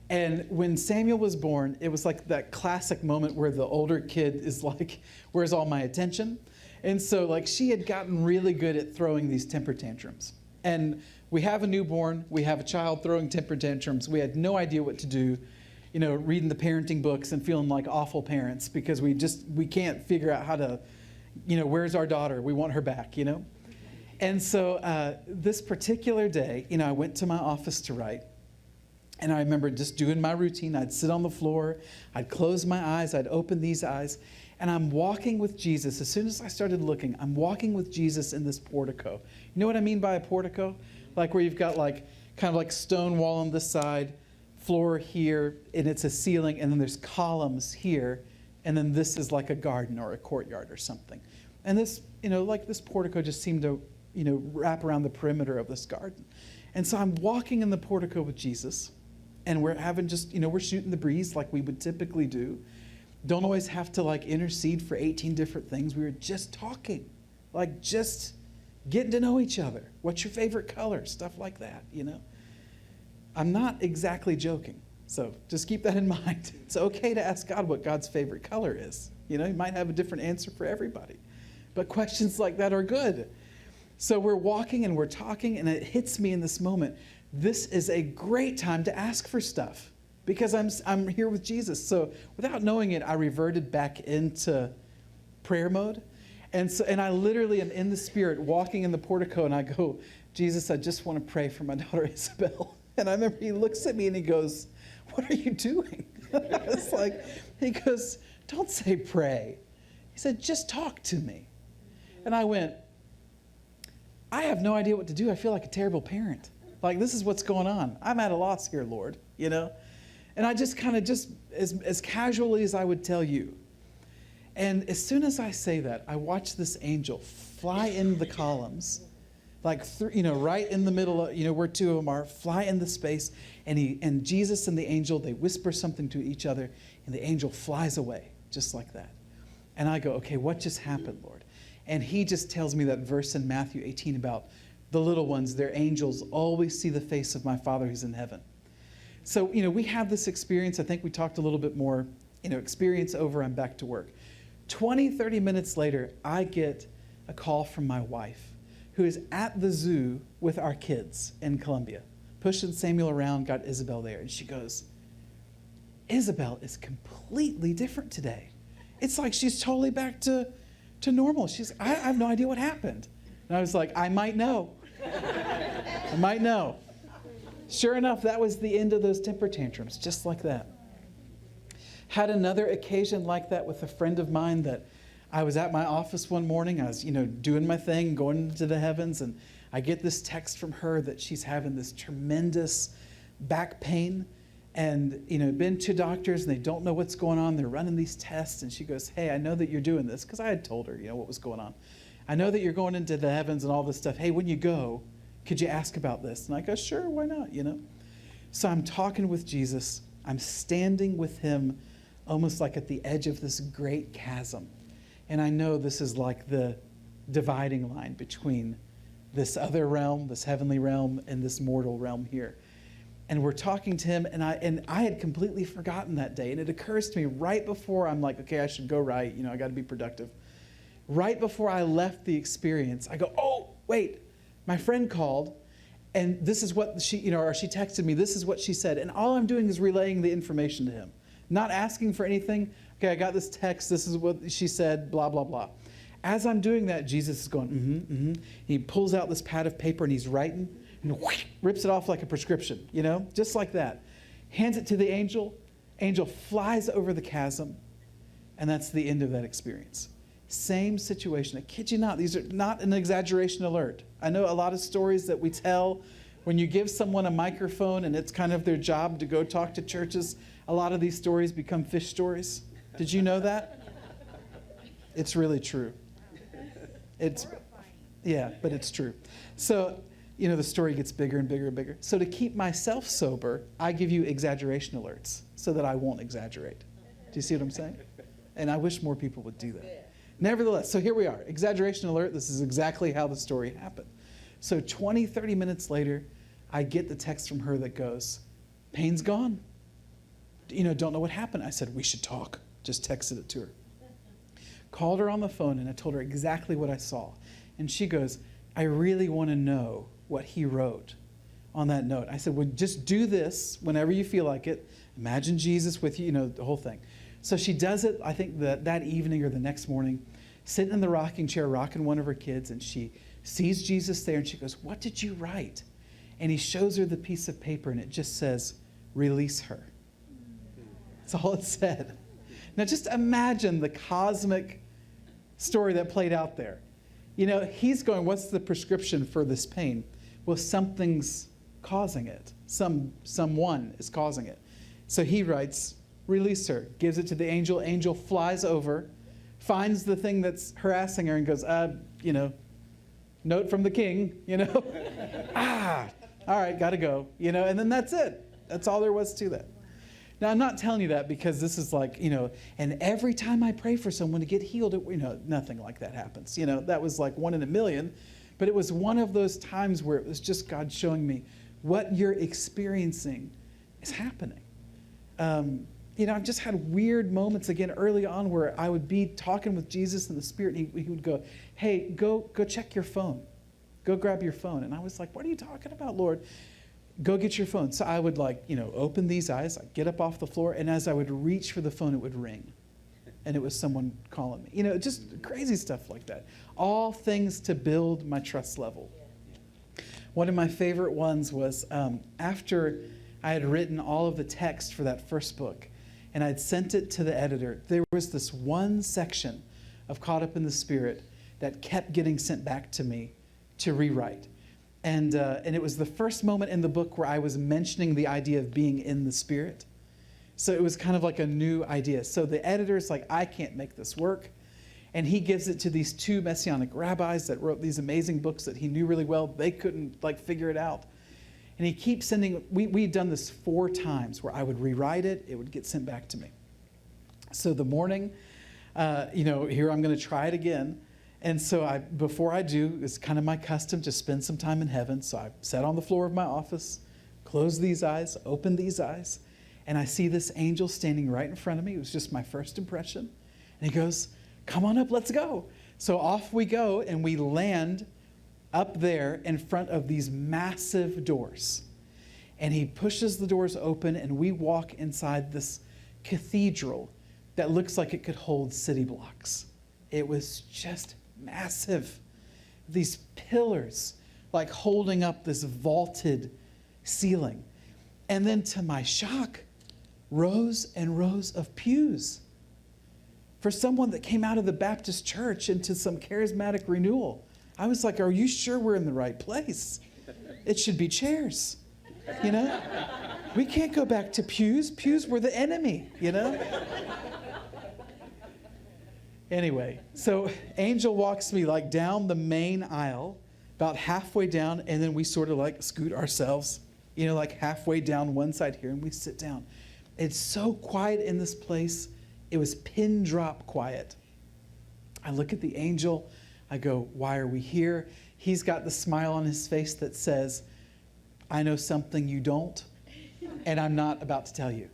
And when Samuel was born, it was like that classic moment where the older kid is like, where's all my attention? And so she had gotten really good at throwing these temper tantrums. And we have a newborn, we have a child throwing temper tantrums. We had no idea what to do, reading the parenting books and feeling like awful parents because we can't figure out how to, where's our daughter? We want her back, And so this particular day, I went to my office to write. And I remember just doing my routine. I'd sit on the floor, I'd close my eyes, I'd open these eyes, and I'm walking with Jesus. As soon as I started looking, I'm walking with Jesus in this portico. You know what I mean by a portico? Where you've got kind of stone wall on this side, floor here, and it's a ceiling, and then there's columns here, and then this is like a garden or a courtyard or something. And this, this portico just seemed to, wrap around the perimeter of this garden. And so I'm walking in the portico with Jesus, and we're having we're shooting the breeze like we would typically do. Don't always have to intercede for 18 different things. We were just talking, just getting to know each other. What's your favorite color? Stuff like that, I'm not exactly joking. So just keep that in mind. It's okay to ask God what God's favorite color is. He might have a different answer for everybody. But questions like that are good. So we're walking and we're talking, and it hits me in this moment. This is a great time to ask for stuff because I'm here with Jesus. So without knowing it, I reverted back into prayer mode. And I literally am in the Spirit walking in the portico, and I go, Jesus, I just want to pray for my daughter Isabel. And I remember he looks at me and he goes, what are you doing? It's he goes, don't say pray. He said, just talk to me. And I went, I have no idea what to do. I feel like a terrible parent. This is what's going on. I'm at a loss here, Lord, And I just kind of as casually as I would tell you. And as soon as I say that, I watch this angel fly in the columns, right in the middle of, where two of them are, fly in the space. And Jesus and the angel, they whisper something to each other, and the angel flies away, just like that. And I go, okay, what just happened, Lord? And he just tells me that verse in Matthew 18 about the little ones, their angels always see the face of my Father who's in heaven. So, we have this experience. I think we talked a little bit more, experience over, I'm back to work. 20, 30 minutes later, I get a call from my wife who is at the zoo with our kids in Columbia, pushing Samuel around, got Isabel there. And she goes, Isabel is completely different today. It's like she's totally back to normal. I have no idea what happened. And I was like, I might know. I might know. Sure enough, that was the end of those temper tantrums, just like that. Had another occasion like that with a friend of mine that I was at my office one morning. I was, doing my thing, going into the heavens, and I get this text from her that she's having this tremendous back pain and, been to doctors and they don't know what's going on. They're running these tests, and she goes, hey, I know that you're doing this, because I had told her, what was going on. I know that you're going into the heavens and all this stuff. Hey, when you go, could you ask about this? And I go, sure, why not, So I'm talking with Jesus. I'm standing with him almost like at the edge of this great chasm. And I know this is like the dividing line between this other realm, this heavenly realm, and this mortal realm here. And we're talking to him, and I had completely forgotten that day. And it occurs to me right before I'm like, okay, I should go right. You know, I got to be productive. Right before I left the experience, I go, oh, wait, my friend called, and this is what she, you know, or she texted me, this is what she said. And all I'm doing is relaying the information to him, not asking for anything. Okay, I got this text, this is what she said, blah, blah, blah. As I'm doing that, Jesus is going, He pulls out this pad of paper and he's writing and whoosh, rips it off like a prescription, you know, just like that. Hands it to the angel. Angel flies over the chasm, and that's the end of that experience. Same situation. I kid you not, these are not an exaggeration alert. I know a lot of stories that we tell when you give someone a microphone and it's kind of their job to go talk to churches. A lot of these stories become fish stories. Did you know that? It's really true. Yeah, but it's true. So, you know, the story gets bigger and bigger and bigger. So to keep myself sober, I give you exaggeration alerts so that I won't exaggerate. Do you see what I'm saying? And I wish more people would do that. Nevertheless, so here we are. Exaggeration alert. This is exactly how the story happened. So 20, 30 minutes later, I get the text from her that goes, pain's gone. You know, don't know what happened. I said, we should talk. Just texted it to her. Called her on the phone, and I told her exactly what I saw. And she goes, I really want to know what he wrote on that note. I said, well, just do this whenever you feel like it. Imagine Jesus with you, you know, the whole thing. So she does it, I think, that evening or the next morning, sitting in the rocking chair, rocking one of her kids, and she sees Jesus there, and she goes, what did you write? And he shows her the piece of paper, and it just says, release her. That's all it said. Now just imagine the cosmic story that played out there. You know, he's going, what's the prescription for this pain? Well, something's causing it. Someone is causing it. So he writes, release her, gives it to the angel. Angel flies over, finds the thing that's harassing her and goes, you know, note from the king, you know. All right, got to go, you know, and then that's it. That's all there was to that. Now, I'm not telling you that because this is like, you know, and every time I pray for someone to get healed, you know, nothing like that happens. You know, that was like 1 in a million. But it was one of those times where it was just God showing me what you're experiencing is happening. You know, I've just had weird moments again early on where I would be talking with Jesus in the Spirit, and he would go, hey, go check your phone. Go grab your phone. And I was like, what are you talking about, Lord? Go get your phone. So I would open these eyes, I'd get up off the floor, and as I would reach for the phone, it would ring. And it was someone calling me. You know, just crazy stuff like that. All things to build my trust level. One of my favorite ones was after I had written all of the text for that first book, and I'd sent it to the editor, there was this one section of Caught Up in the Spirit that kept getting sent back to me to rewrite. And it was the first moment in the book where I was mentioning the idea of being in the Spirit. So it was kind of like a new idea. So the editor's like, I can't make this work. And he gives it to these 2 Messianic rabbis that wrote these amazing books that he knew really well. They couldn't figure it out. And he keeps sending, we'd done this 4 times where I would rewrite it, it would get sent back to me. So the morning, here I'm going to try it again. And so before I do, it's kind of my custom to spend some time in heaven. So I sat on the floor of my office, closed these eyes, opened these eyes, and I see this angel standing right in front of me. It was just my first impression. And he goes, come on up, let's go. So off we go, and we land up there in front of these massive doors. And he pushes the doors open, and we walk inside this cathedral that looks like it could hold city blocks. It was just massive. These pillars like holding up this vaulted ceiling. And then to my shock, rows and rows of pews. For someone that came out of the Baptist church into some charismatic renewal, I was like, are you sure we're in the right place? It should be chairs, you know? We can't go back to pews. Pews were the enemy, you know? Anyway, so Angel walks me down the main aisle, about halfway down, and then we sort of scoot ourselves, halfway down one side here, and we sit down. It's so quiet in this place. It was pin drop quiet. I look at the angel. I go, why are we here? He's got the smile on his face that says, I know something you don't, and I'm not about to tell you.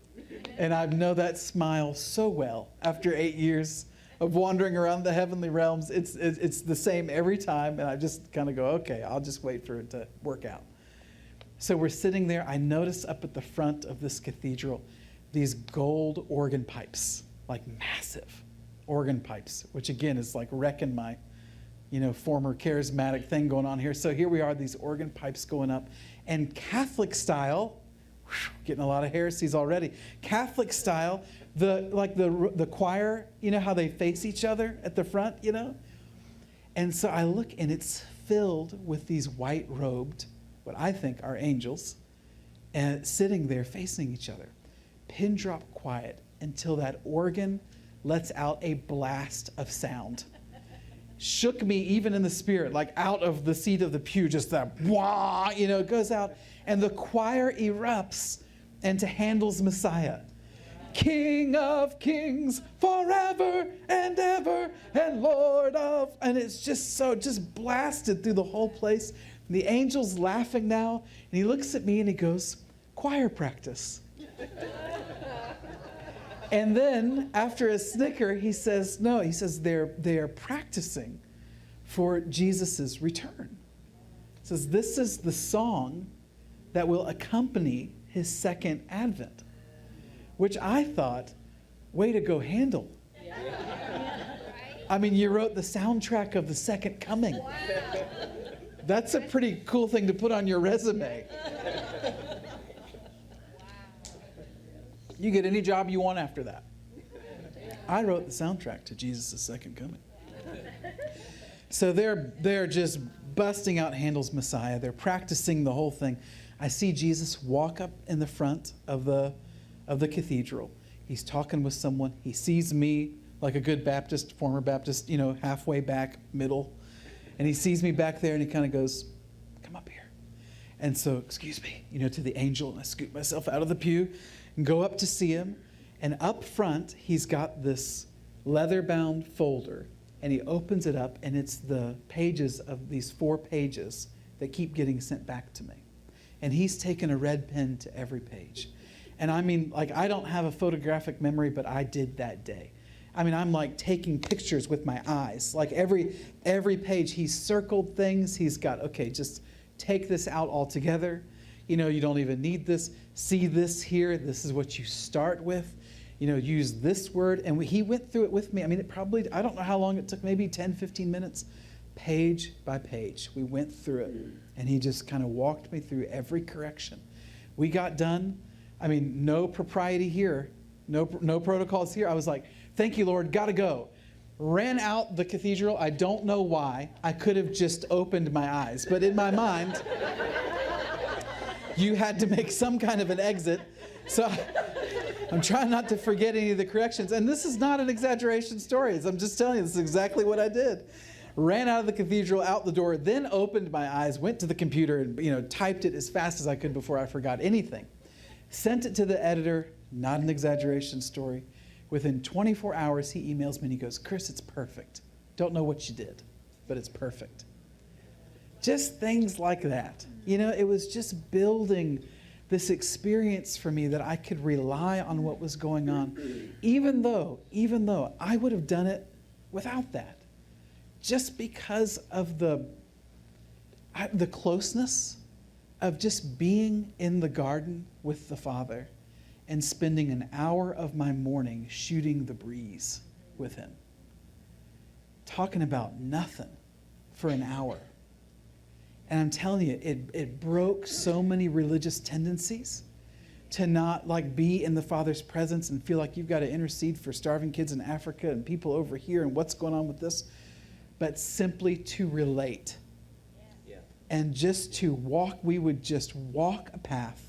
And I know that smile so well after 8 years of wandering around the heavenly realms. It's the same every time, and I just kind of go, okay, I'll just wait for it to work out. So we're sitting there. I notice up at the front of this cathedral these gold organ pipes, like massive organ pipes, which again is like wrecking my, former charismatic thing going on here. So here we are, these organ pipes going up, and Catholic style, getting a lot of heresies already. Catholic style, the choir, how they face each other at the front, And so I look, and it's filled with these white-robed, what I think are angels, and sitting there facing each other. Pin drop quiet until that organ lets out a blast of sound. Shook me even in the spirit, like out of the seat of the pew, just that wah, it goes out. And the choir erupts into Handel's Messiah. King of kings, forever and ever, and Lord of, and it's just blasted through the whole place. And the angel's laughing now, and he looks at me and he goes, choir practice. And then, after a snicker, he says, no, he says they're practicing for Jesus' return. He says, this is the song that will accompany his second advent, which I thought, way to go, Handel. I mean, you wrote the soundtrack of the second coming. That's a pretty cool thing to put on your resume. You get any job you want after that. I wrote the soundtrack to Jesus' second coming. So they're just busting out Handel's Messiah. They're practicing the whole thing. I see Jesus walk up in the front of the cathedral. He's talking with someone. He sees me like a good Baptist, former Baptist, halfway back, middle. And he sees me back there and he kind of goes, come up here. And so, excuse me, to the angel, and I scoot myself out of the pew and go up to see him. And up front, he's got this leather-bound folder, and he opens it up, and it's the pages of these 4 pages that keep getting sent back to me. And he's taken a red pen to every page. And I mean, I don't have a photographic memory, but I did that day. I mean, I'm like taking pictures with my eyes. Like every page, he's circled things. He's got, okay, just take this out altogether. You don't even need this. See this here. This is what you start with. Use this word. And he went through it with me. I mean, I don't know how long it took, maybe 10, 15 minutes, page by page. We went through it. And he just kind of walked me through every correction. We got done. I mean, no propriety here. No protocols here. I was like, thank you, Lord. Got to go. Ran out the cathedral. I don't know why. I could have just opened my eyes. But in my mind, you had to make some kind of an exit. So I'm trying not to forget any of the corrections. And this is not an exaggeration story. I'm just telling you, this is exactly what I did. Ran out of the cathedral, out the door, then opened my eyes, went to the computer and typed it as fast as I could before I forgot anything. Sent it to the editor, not an exaggeration story. Within 24 hours, he emails me and he goes, Chris, it's perfect. Don't know what you did, but it's perfect. Just things like that. It was just building this experience for me that I could rely on what was going on, even though I would have done it without that. Just because of the closeness of just being in the garden with the Father and spending an hour of my morning shooting the breeze with him. Talking about nothing for an hour. And I'm telling you, it broke so many religious tendencies to not be in the Father's presence and feel like you've got to intercede for starving kids in Africa and people over here and what's going on with this, but simply to relate. Yeah. And just to walk, we would just walk a path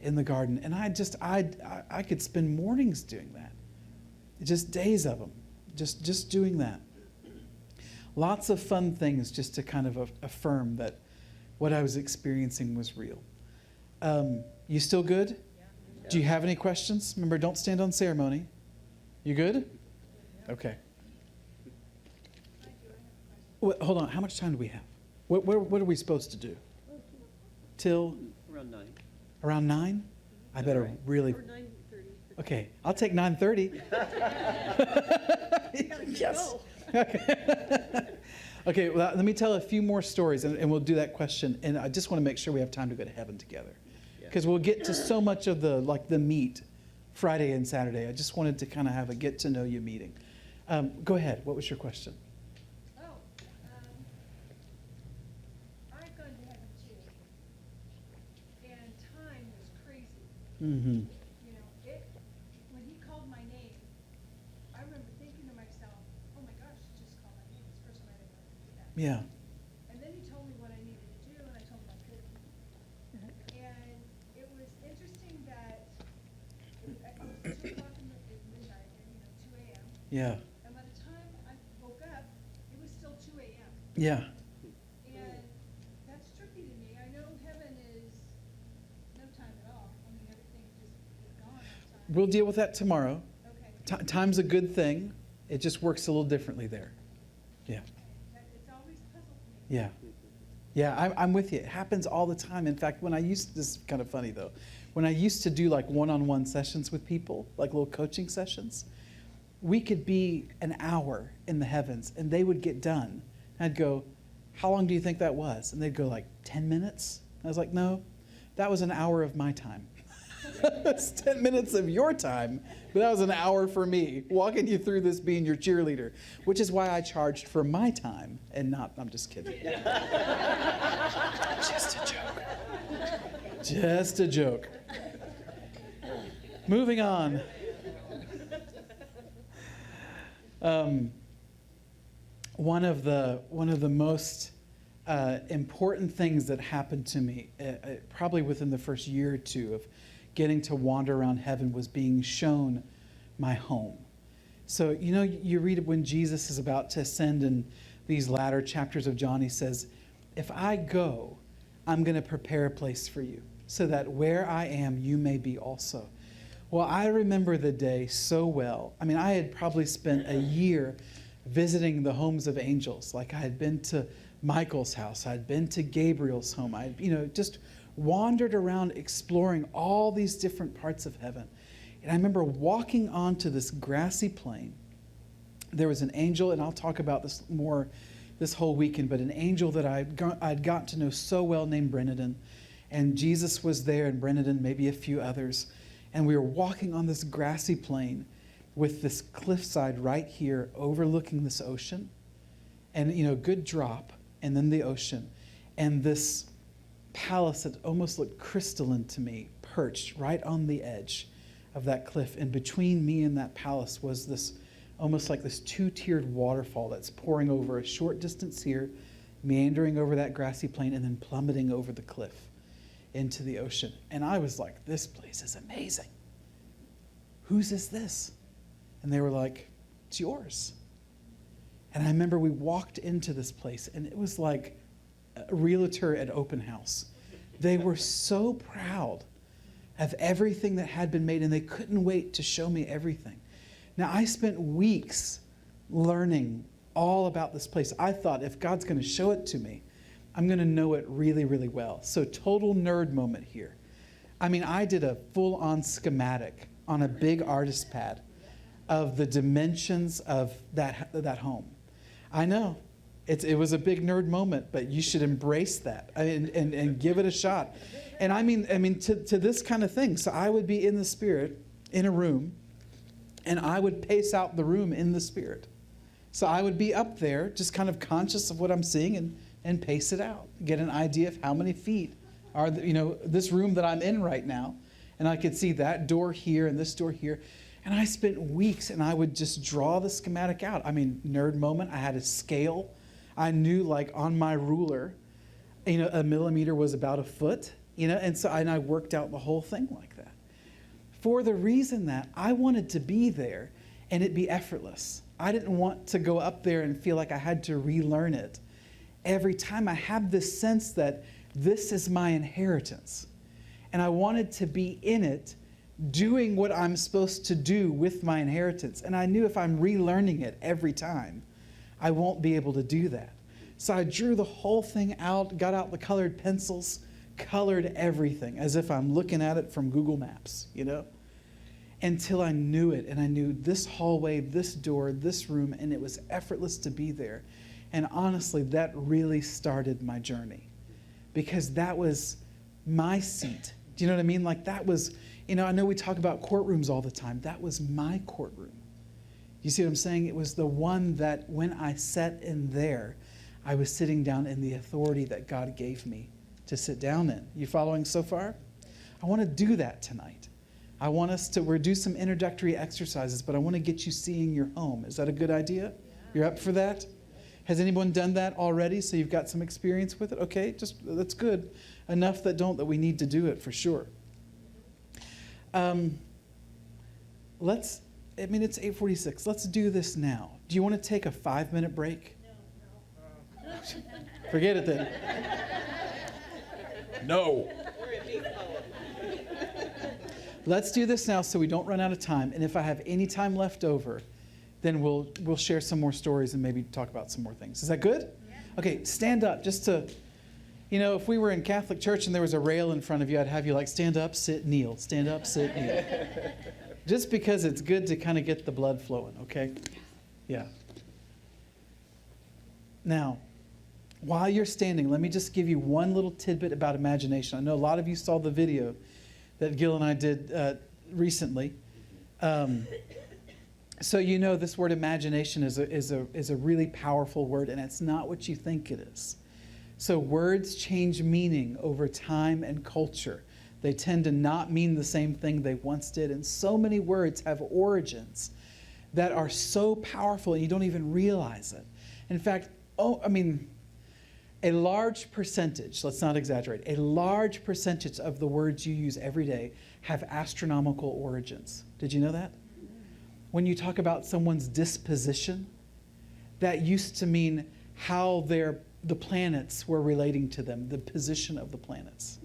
in the garden. And I could spend mornings doing that. Just days of them, just doing that. Lots of fun things just to kind of affirm that what I was experiencing was real. You still good? Yeah. Do you have any questions? Remember, don't stand on ceremony. You good? Okay. Wait, hold on. How much time do we have? What are we supposed to do? Till Around 9. around 9? I better Right. really. Or 9:30. Okay, I'll take 9:30. Yes. Okay. Okay, well, let me tell a few more stories, and we'll do that question. And I just want to make sure we have time to go to heaven together, because we'll get to so much of the meat Friday and Saturday. I just wanted to kind of have a get to know you meeting. Go ahead. What was your question? Oh, I've gone to heaven too. And time was crazy. Mm-hmm. You know, when he called my name, I remember thinking to myself, oh my gosh, he just called my name. It's the first time I ever did that. Yeah. And then he told me what I needed to do, and I told him I couldn't. And it was interesting that it was 2 o'clock in the midnight, and, 2 a.m. Yeah. And by the time I woke up, it was still 2 a.m. Yeah. And that's tricky to me. I know heaven is no time at all. I mean, everything just is gone on time. We'll deal with that tomorrow. Okay. Time's a good thing. It just works a little differently there. Yeah. It's always puzzled me. Yeah. Yeah, I'm with you. It happens all the time. In fact, this is kind of funny though. When I used to do like one-on-one sessions with people, like little coaching sessions, we could be an hour in the heavens and they would get done. I'd go, how long do you think that was? And they'd go like 10 minutes. I was like, no, that was an hour of my time. It's 10 minutes of your time, but that was an hour for me, walking you through this, being your cheerleader, which is why I charged for my time and not, I'm just kidding. Just a joke. Just a joke. Moving on. One of the most important things that happened to me, probably within the first year or two of getting to wander around heaven, was being shown my home. So, you read when Jesus is about to ascend in these latter chapters of John, he says, if I go, I'm going to prepare a place for you, so that where I am, you may be also. Well, I remember the day so well. I mean, I had probably spent a year visiting the homes of angels. Like I had been to Michael's house, I'd been to Gabriel's home. I, just wandered around exploring all these different parts of heaven. And I remember walking onto this grassy plain. There was an angel, and I'll talk about this more this whole weekend, but an angel that I'd got to know so well named Brennan. And Jesus was there, and Brennan, maybe a few others. And we were walking on this grassy plain with this cliffside right here overlooking this ocean. And, good drop, and then the ocean. And this palace that almost looked crystalline to me, perched right on the edge of that cliff. And between me and that palace was this, almost like this 2-tiered waterfall that's pouring over a short distance here, meandering over that grassy plain, and then plummeting over the cliff into the ocean. And I was like, this place is amazing. Whose is this? And they were like, it's yours. And I remember we walked into this place, and it was like a realtor at open house. They were so proud of everything that had been made, and they couldn't wait to show me everything. Now, I spent weeks learning all about this place. I thought, if God's going to show it to me, I'm going to know it really, really well. So total nerd moment here. I mean, I did a full-on schematic on a big artist pad of the dimensions of that home. I know. It was a big nerd moment, but you should embrace that and give it a shot. And I mean to this kind of thing. So I would be in the Spirit in a room, and I would pace out the room in the Spirit. So I would be up there just kind of conscious of what I'm seeing and pace it out, get an idea of how many feet are, this room that I'm in right now. And I could see that door here and this door here. And I spent weeks, and I would just draw the schematic out. I mean, nerd moment. I had a scale. I knew, like, on my ruler, a millimeter was about a foot, and so I worked out the whole thing like that. For the reason that I wanted to be there and it be effortless. I didn't want to go up there and feel like I had to relearn it. Every time I have this sense that this is my inheritance. And I wanted to be in it doing what I'm supposed to do with my inheritance. And I knew if I'm relearning it every time, I won't be able to do that. So I drew the whole thing out, got out the colored pencils, colored everything as if I'm looking at it from Google Maps, until I knew it. And I knew this hallway, this door, this room, and it was effortless to be there. And honestly, that really started my journey, because that was my seat. Do you know what I mean? Like that was, I know we talk about courtrooms all the time. That was my courtroom. You see what I'm saying? It was the one that when I sat in there, I was sitting down in the authority that God gave me to sit down in. You following so far? I want to do that tonight. I want us to, we'll do some introductory exercises, but I want to get you seeing your home. Is that a good idea? You're up for that? Has anyone done that already? So you've got some experience with it? Okay, that's good. Enough that we need to do it for sure. It's 8:46. Let's do this now. Do you want to take a 5-minute break? No. Forget it then. No. Let's do this now so we don't run out of time. And if I have any time left over, then we'll share some more stories and maybe talk about some more things. Is that good? Yeah. Okay, stand up just to, if we were in Catholic church and there was a rail in front of you, I'd have you stand up, sit, kneel, stand up, sit, kneel. Just because it's good to kind of get the blood flowing, okay? Yeah. Now, while you're standing, let me just give you one little tidbit about imagination. I know a lot of you saw the video that Gil and I did recently. So this word imagination is a really powerful word, and it's not what you think it is. So words change meaning over time and culture. They tend to not mean the same thing they once did, and so many words have origins that are so powerful and you don't even realize it. In fact, a large percentage, let's not exaggerate, a large percentage of the words you use every day have astronomical origins. Did you know that? When you talk about someone's disposition, that used to mean how the planets were relating to them, the position of the planets.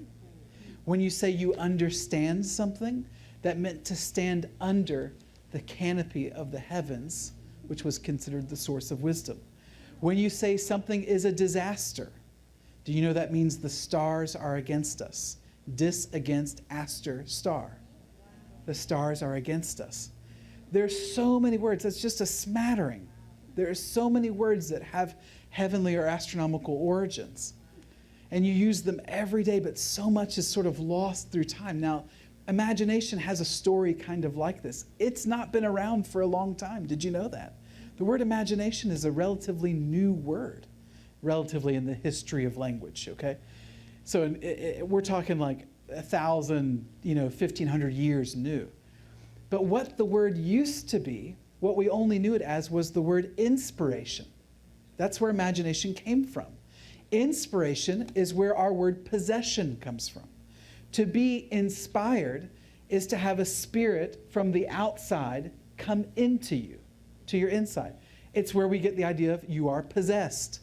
When you say you understand something, that meant to stand under the canopy of the heavens, which was considered the source of wisdom. When you say something is a disaster, do you know that means the stars are against us? Dis against aster, star. The stars are against us. There's so many words. That's just a smattering. There are so many words that have heavenly or astronomical origins. And you use them every day, but so much is sort of lost through time. Now, imagination has a story kind of like this. It's not been around for a long time. Did you know that? The word imagination is a relatively new word, relatively in the history of language, okay? So we're talking like 1,000, 1,500 years new. But what the word used to be, what we only knew it as, was the word inspiration. That's where imagination came from. Inspiration is where our word possession comes from. To be inspired is to have a spirit from the outside come into you, to your inside. It's where we get the idea of you are possessed.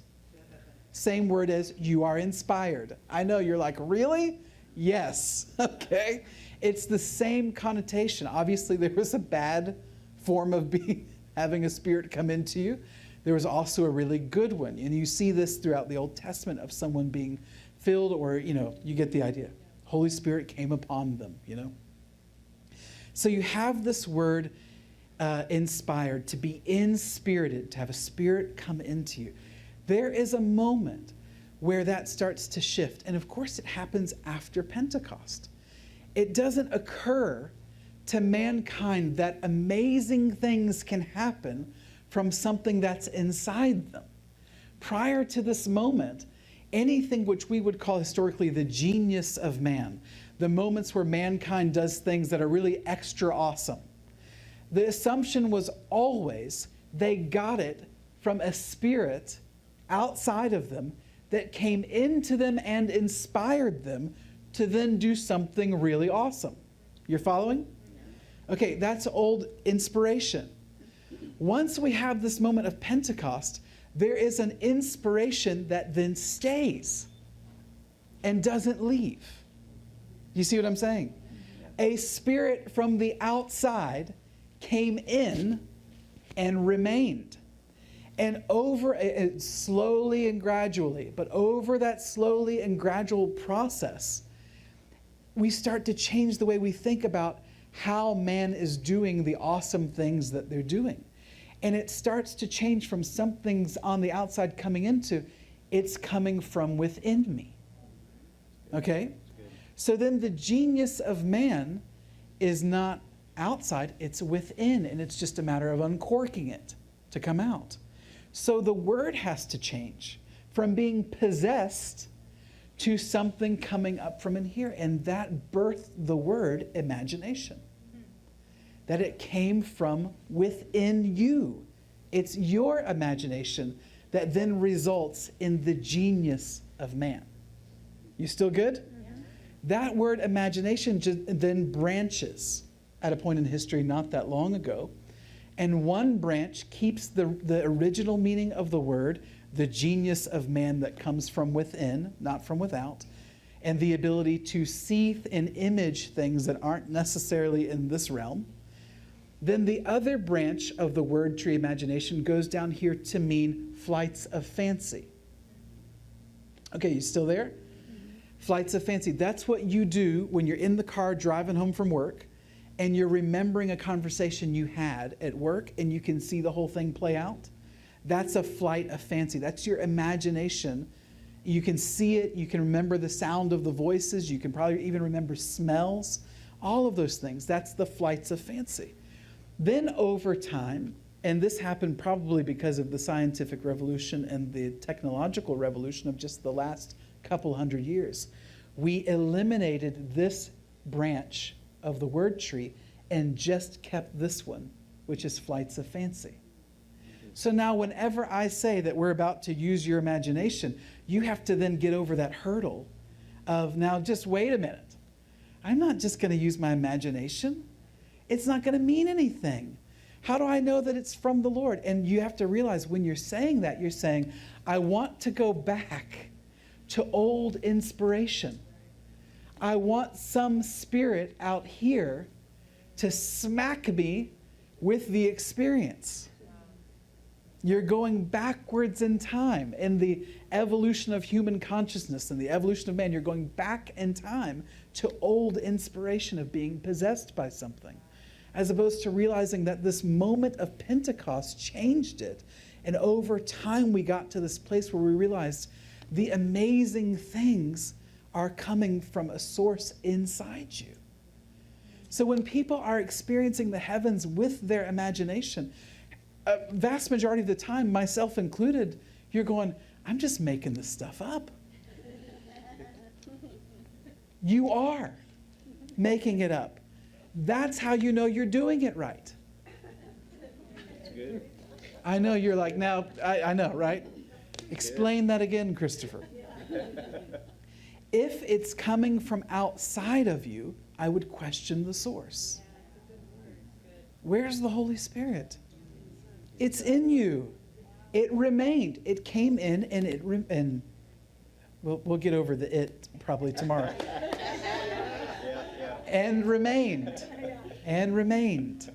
Same word as you are inspired. I know you're like, really? Yes, okay. It's the same connotation. Obviously, there was a bad form of having a spirit come into you. There was also a really good one. And you see this throughout the Old Testament of someone being filled, or, you get the idea. Holy Spirit came upon them, So you have this word inspired, to be inspirited, to have a spirit come into you. There is a moment where that starts to shift. And of course, it happens after Pentecost. It doesn't occur to mankind that amazing things can happen from something that's inside them. Prior to this moment, anything which we would call historically the genius of man, the moments where mankind does things that are really extra awesome, the assumption was always they got it from a spirit outside of them that came into them and inspired them to then do something really awesome. You're following? Okay, that's old inspiration. Once we have this moment of Pentecost, there is an inspiration that then stays and doesn't leave. You see what I'm saying? A spirit from the outside came in and remained. And over slowly and gradually, but over that slowly and gradual process, we start to change the way we think about how man is doing the awesome things that they're doing. And it starts to change from something's on the outside coming into, it's coming from within me. Okay? So then the genius of man is not outside, it's within, and it's just a matter of uncorking it to come out. So the word has to change from being possessed to something coming up from in here. And that birthed the word imagination. That it came from within you. It's your imagination that then results in the genius of man. You still good? Yeah. That word imagination then branches at a point in history not that long ago. And one branch keeps the original meaning of the word, the genius of man that comes from within, not from without, and the ability to see and image things that aren't necessarily in this realm. Then the other branch of the word tree imagination goes down here to mean flights of fancy. Okay, you still there? Mm-hmm. Flights of fancy. That's what you do when you're in the car driving home from work and you're remembering a conversation you had at work and you can see the whole thing play out. That's a flight of fancy. That's your imagination. You can see it. You can remember the sound of the voices. You can probably even remember smells. All of those things. That's the flights of fancy. Then over time, and this happened probably because of the scientific revolution and the technological revolution of just the last couple hundred years, we eliminated this branch of the word tree and just kept this one, which is flights of fancy. So now whenever I say that we're about to use your imagination, you have to then get over that hurdle of, now just wait a minute. I'm not just going to use my imagination. It's not going to mean anything. How do I know that it's from the Lord? And you have to realize when you're saying that, you're saying, I want to go back to old inspiration. I want some spirit out here to smack me with the experience. You're going backwards in time in the evolution of human consciousness and the evolution of man. You're going back in time to old inspiration of being possessed by something, as opposed to realizing that this moment of Pentecost changed it. And over time, we got to this place where we realized the amazing things are coming from a source inside you. So when people are experiencing the heavens with their imagination, a vast majority of the time, myself included, you're going, I'm just making this stuff up. You are making it up. That's how you know you're doing it right. That's good. I know you're like, now, I know, right? Explain that again, Christopher. If it's coming from outside of you, I would question the source. Where's the Holy Spirit? It's in you. It remained. It came in and and we'll get over the it probably tomorrow. And remained. And remained.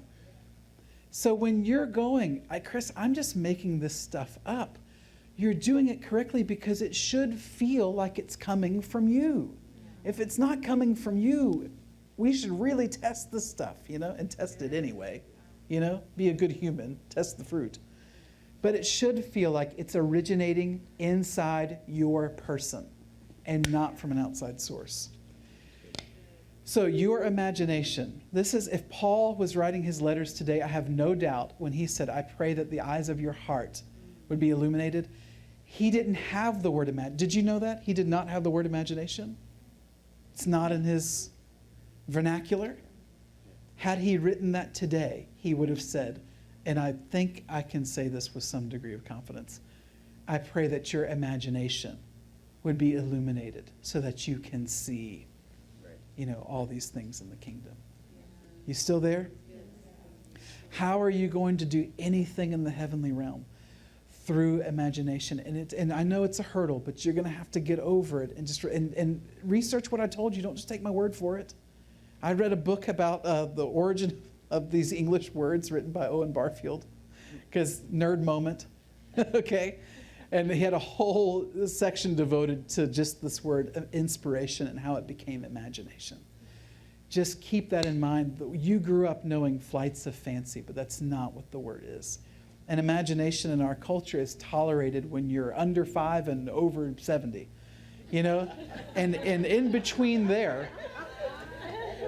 So when you're going, Chris, I'm just making this stuff up. You're doing it correctly because it should feel like it's coming from you. If it's not coming from you, we should really test this stuff, and test it anyway. Be a good human, test the fruit. But it should feel like it's originating inside your person and not from an outside source. So your imagination, this is, if Paul was writing his letters today, I have no doubt when he said, I pray that the eyes of your heart would be illuminated, he didn't have the word imagination. Did you know that? He did not have the word imagination. It's not in his vernacular. Had he written that today, he would have said, and I think I can say this with some degree of confidence, I pray that your imagination would be illuminated so that you can see, all these things in the kingdom. You still there? How are you going to do anything in the heavenly realm? Through imagination. And I know it's a hurdle, but you're going to have to get over it and just and research what I told you. Don't just take my word for it. I read a book about the origin of these English words written by Owen Barfield, because nerd moment, okay? And he had a whole section devoted to just this word inspiration and how it became imagination. Just keep that in mind. You grew up knowing flights of fancy, but that's not what the word is. And imagination in our culture is tolerated when you're under 5 and over 70, you know? And in between there,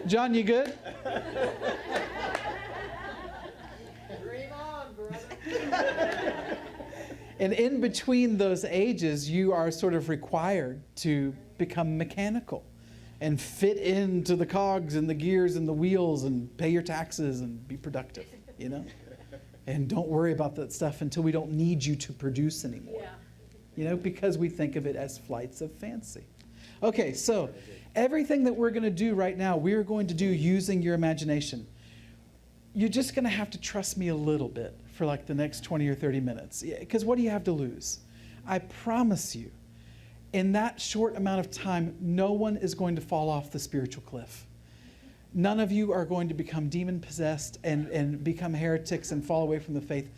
John, you good? Dream on, brother. And in between those ages, you are sort of required to become mechanical and fit into the cogs and the gears and the wheels and pay your taxes and be productive, you know? And don't worry about that stuff until we don't need you to produce anymore. Yeah. You know, because we think of it as flights of fancy. Okay, so everything that we're going to do right now, we're going to do using your imagination. You're just going to have to trust me a little bit for like the next 20 or 30 minutes. Because what do you have to lose? I promise you, in that short amount of time, no one is going to fall off the spiritual cliff. None of you are going to become demon-possessed and become heretics and fall away from the faith.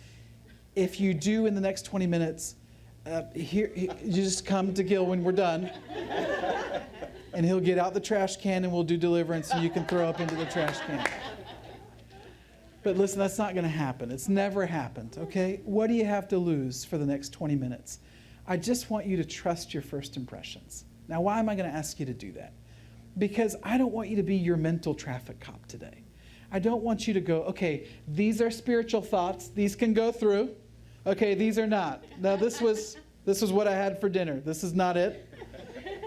If you do in the next 20 minutes, you just come to Gil when we're done. And he'll get out the trash can and we'll do deliverance and you can throw up into the trash can. But listen, that's not going to happen. It's never happened, okay? What do you have to lose for the next 20 minutes? I just want you to trust your first impressions. Now, why am I going to ask you to do that? Because I don't want you to be your mental traffic cop today. I don't want you to go, okay, these are spiritual thoughts. These can go through. Okay, these are not. Now, this was what I had for dinner. This is not it.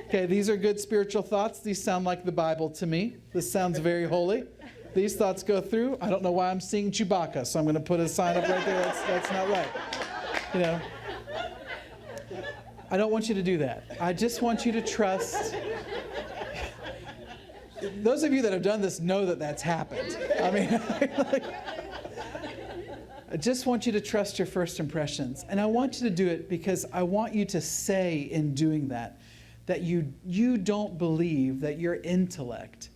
Okay, these are good spiritual thoughts. These sound like the Bible to me. This sounds very holy. These thoughts go through. I don't know why I'm seeing Chewbacca, so I'm going to put a sign up right there. That's not right. You know, I don't want you to do that. I just want you to trust. Those of you that have done this know that that's happened. I mean, I just want you to trust your first impressions. And I want you to do it because I want you to say in doing that you don't believe that your intellect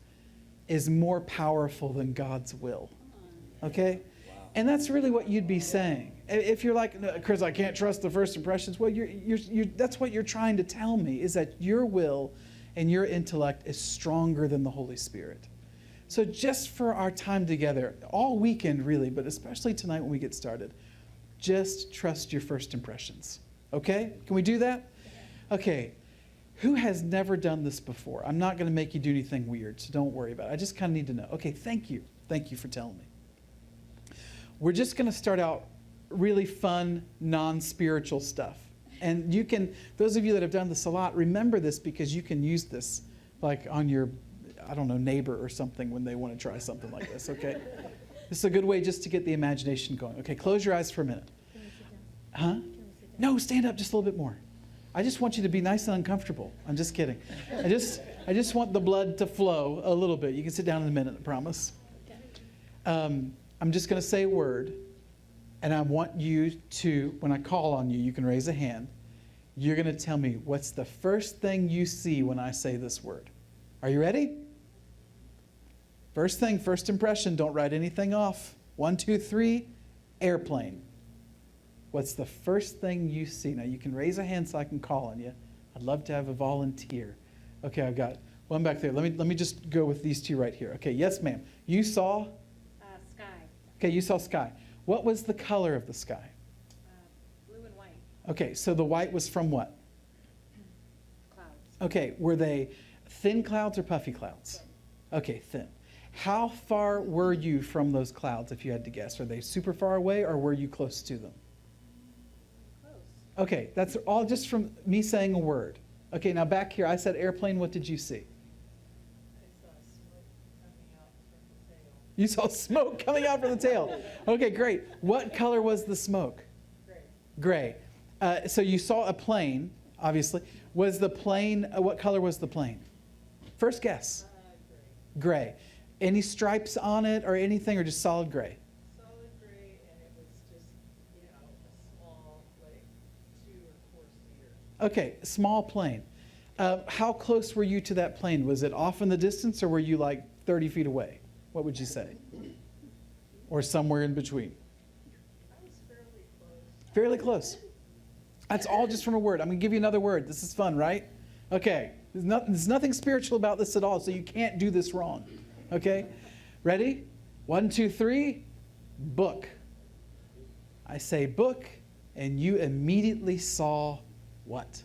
is more powerful than God's will. Okay? Wow. And that's really what you'd be saying. If you're like, no, Chris, I can't trust the first impressions. Well, that's what you're trying to tell me, is that your will and your intellect is stronger than the Holy Spirit. So just for our time together, all weekend really, but especially tonight when we get started, just trust your first impressions. Okay? Can we do that? Okay. Who has never done this before? I'm not going to make you do anything weird, so don't worry about it. I just kind of need to know. Okay, thank you. Thank you for telling me. We're just going to start out really fun, non-spiritual stuff. And you can, those of you that have done this a lot, remember this because you can use this like on your, I don't know, neighbor or something when they want to try something like this, okay? This is a good way just to get the imagination going. Okay, close your eyes for a minute. Can we sit down? Huh? Can we sit down? No, stand up just a little bit more. I just want you to be nice and uncomfortable. I'm just kidding. I just want the blood to flow a little bit. You can sit down in a minute, I promise. I'm just going to say a word, and I want you to, when I call on you, you can raise a hand. You're going to tell me what's the first thing you see when I say this word. Are you ready? First thing, first impression, don't write anything off. 1, 2, 3, airplane. What's the first thing you see? Now, you can raise a hand so I can call on you. I'd love to have a volunteer. Okay, I've got one back there. Let me just go with these two right here. Okay, yes, ma'am. You saw? Sky. Okay, you saw sky. What was the color of the sky? Blue and white. Okay, so the white was from what? Clouds. Okay, were they thin clouds or puffy clouds? Okay, thin. How far were you from those clouds, if you had to guess? Are they super far away, or were you close to them? Okay, that's all just from me saying a word. Okay, now back here, I said airplane. What did you see? You saw smoke coming out from the tail. Okay, great. What color was the smoke? Gray. So you saw a plane, obviously. Was the plane, what color was the plane? First guess. Gray. Any stripes on it or anything, or just solid gray? Solid gray, and it was just, a small, like 2 or 4 seater. Okay, small plane. How close were you to that plane? Was it off in the distance, or were you like 30 feet away? What would you say? Or somewhere in between? I was fairly close. Fairly close. That's all just from a word. I'm going to give you another word. This is fun, right? Okay. There's nothing spiritual about this at all, so you can't do this wrong. Okay? Ready? 1, 2, 3. Book. I say book, and you immediately saw what?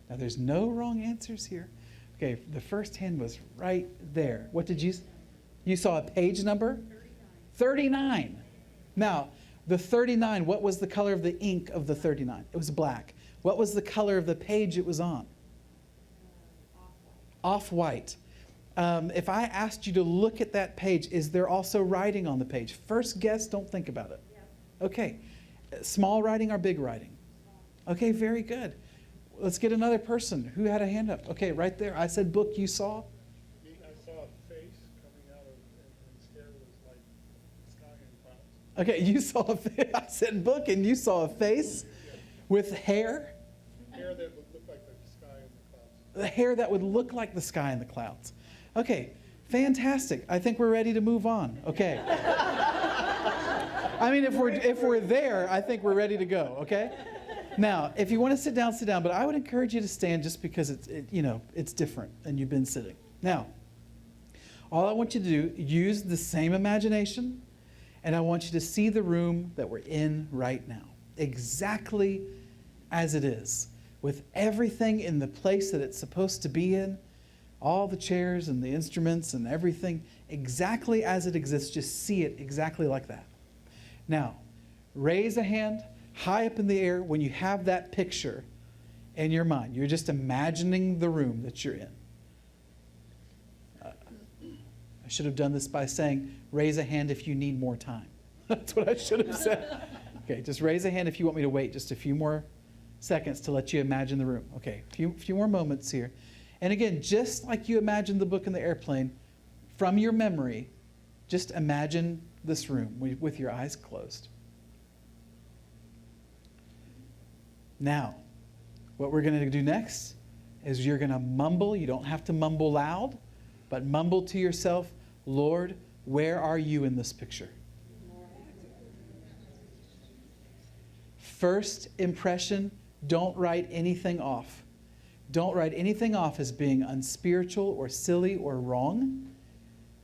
Now, there's no wrong answers here. Okay, the first hand was right there. What did you? You saw a page number? 39. Now, the 39, what was the color of the ink of the 39? It was black. What was the color of the page it was on? Off-white. If I asked you to look at that page, is there also writing on the page? First guess, don't think about it. Okay. Small writing or big writing? Okay, very good. Let's get another person. Who had a hand up? Okay, right there. I said book, you saw? I saw a face coming out of, and instead it was like sky and clouds. Okay, you saw a face. I said book, and you saw a face with hair? Hair that would look like the sky and the clouds. The hair that would look like the sky and the clouds. Okay, fantastic. I think we're ready to move on. Okay. I mean, if we're there, I think we're ready to go, okay? Now, if you want to sit down, sit down, but I would encourage you to stand just because it's different and you've been sitting. Now, all I want you to do, use the same imagination, and I want you to see the room that we're in right now, exactly as it is, with everything in the place that it's supposed to be in, all the chairs and the instruments and everything, exactly as it exists. Just see it exactly like that. Now, raise a hand high up in the air when you have that picture in your mind. You're just imagining the room that you're in. I should have done this by saying, raise a hand if you need more time. That's what I should have said. Okay, just raise a hand if you want me to wait just a few more seconds to let you imagine the room. Okay, a few more moments here. And again, just like you imagined the book in the airplane, from your memory, just imagine this room with your eyes closed. Now, what we're going to do next is you're going to mumble. You don't have to mumble loud, but mumble to yourself, Lord, where are you in this picture? First impression, don't write anything off. Don't write anything off as being unspiritual or silly or wrong.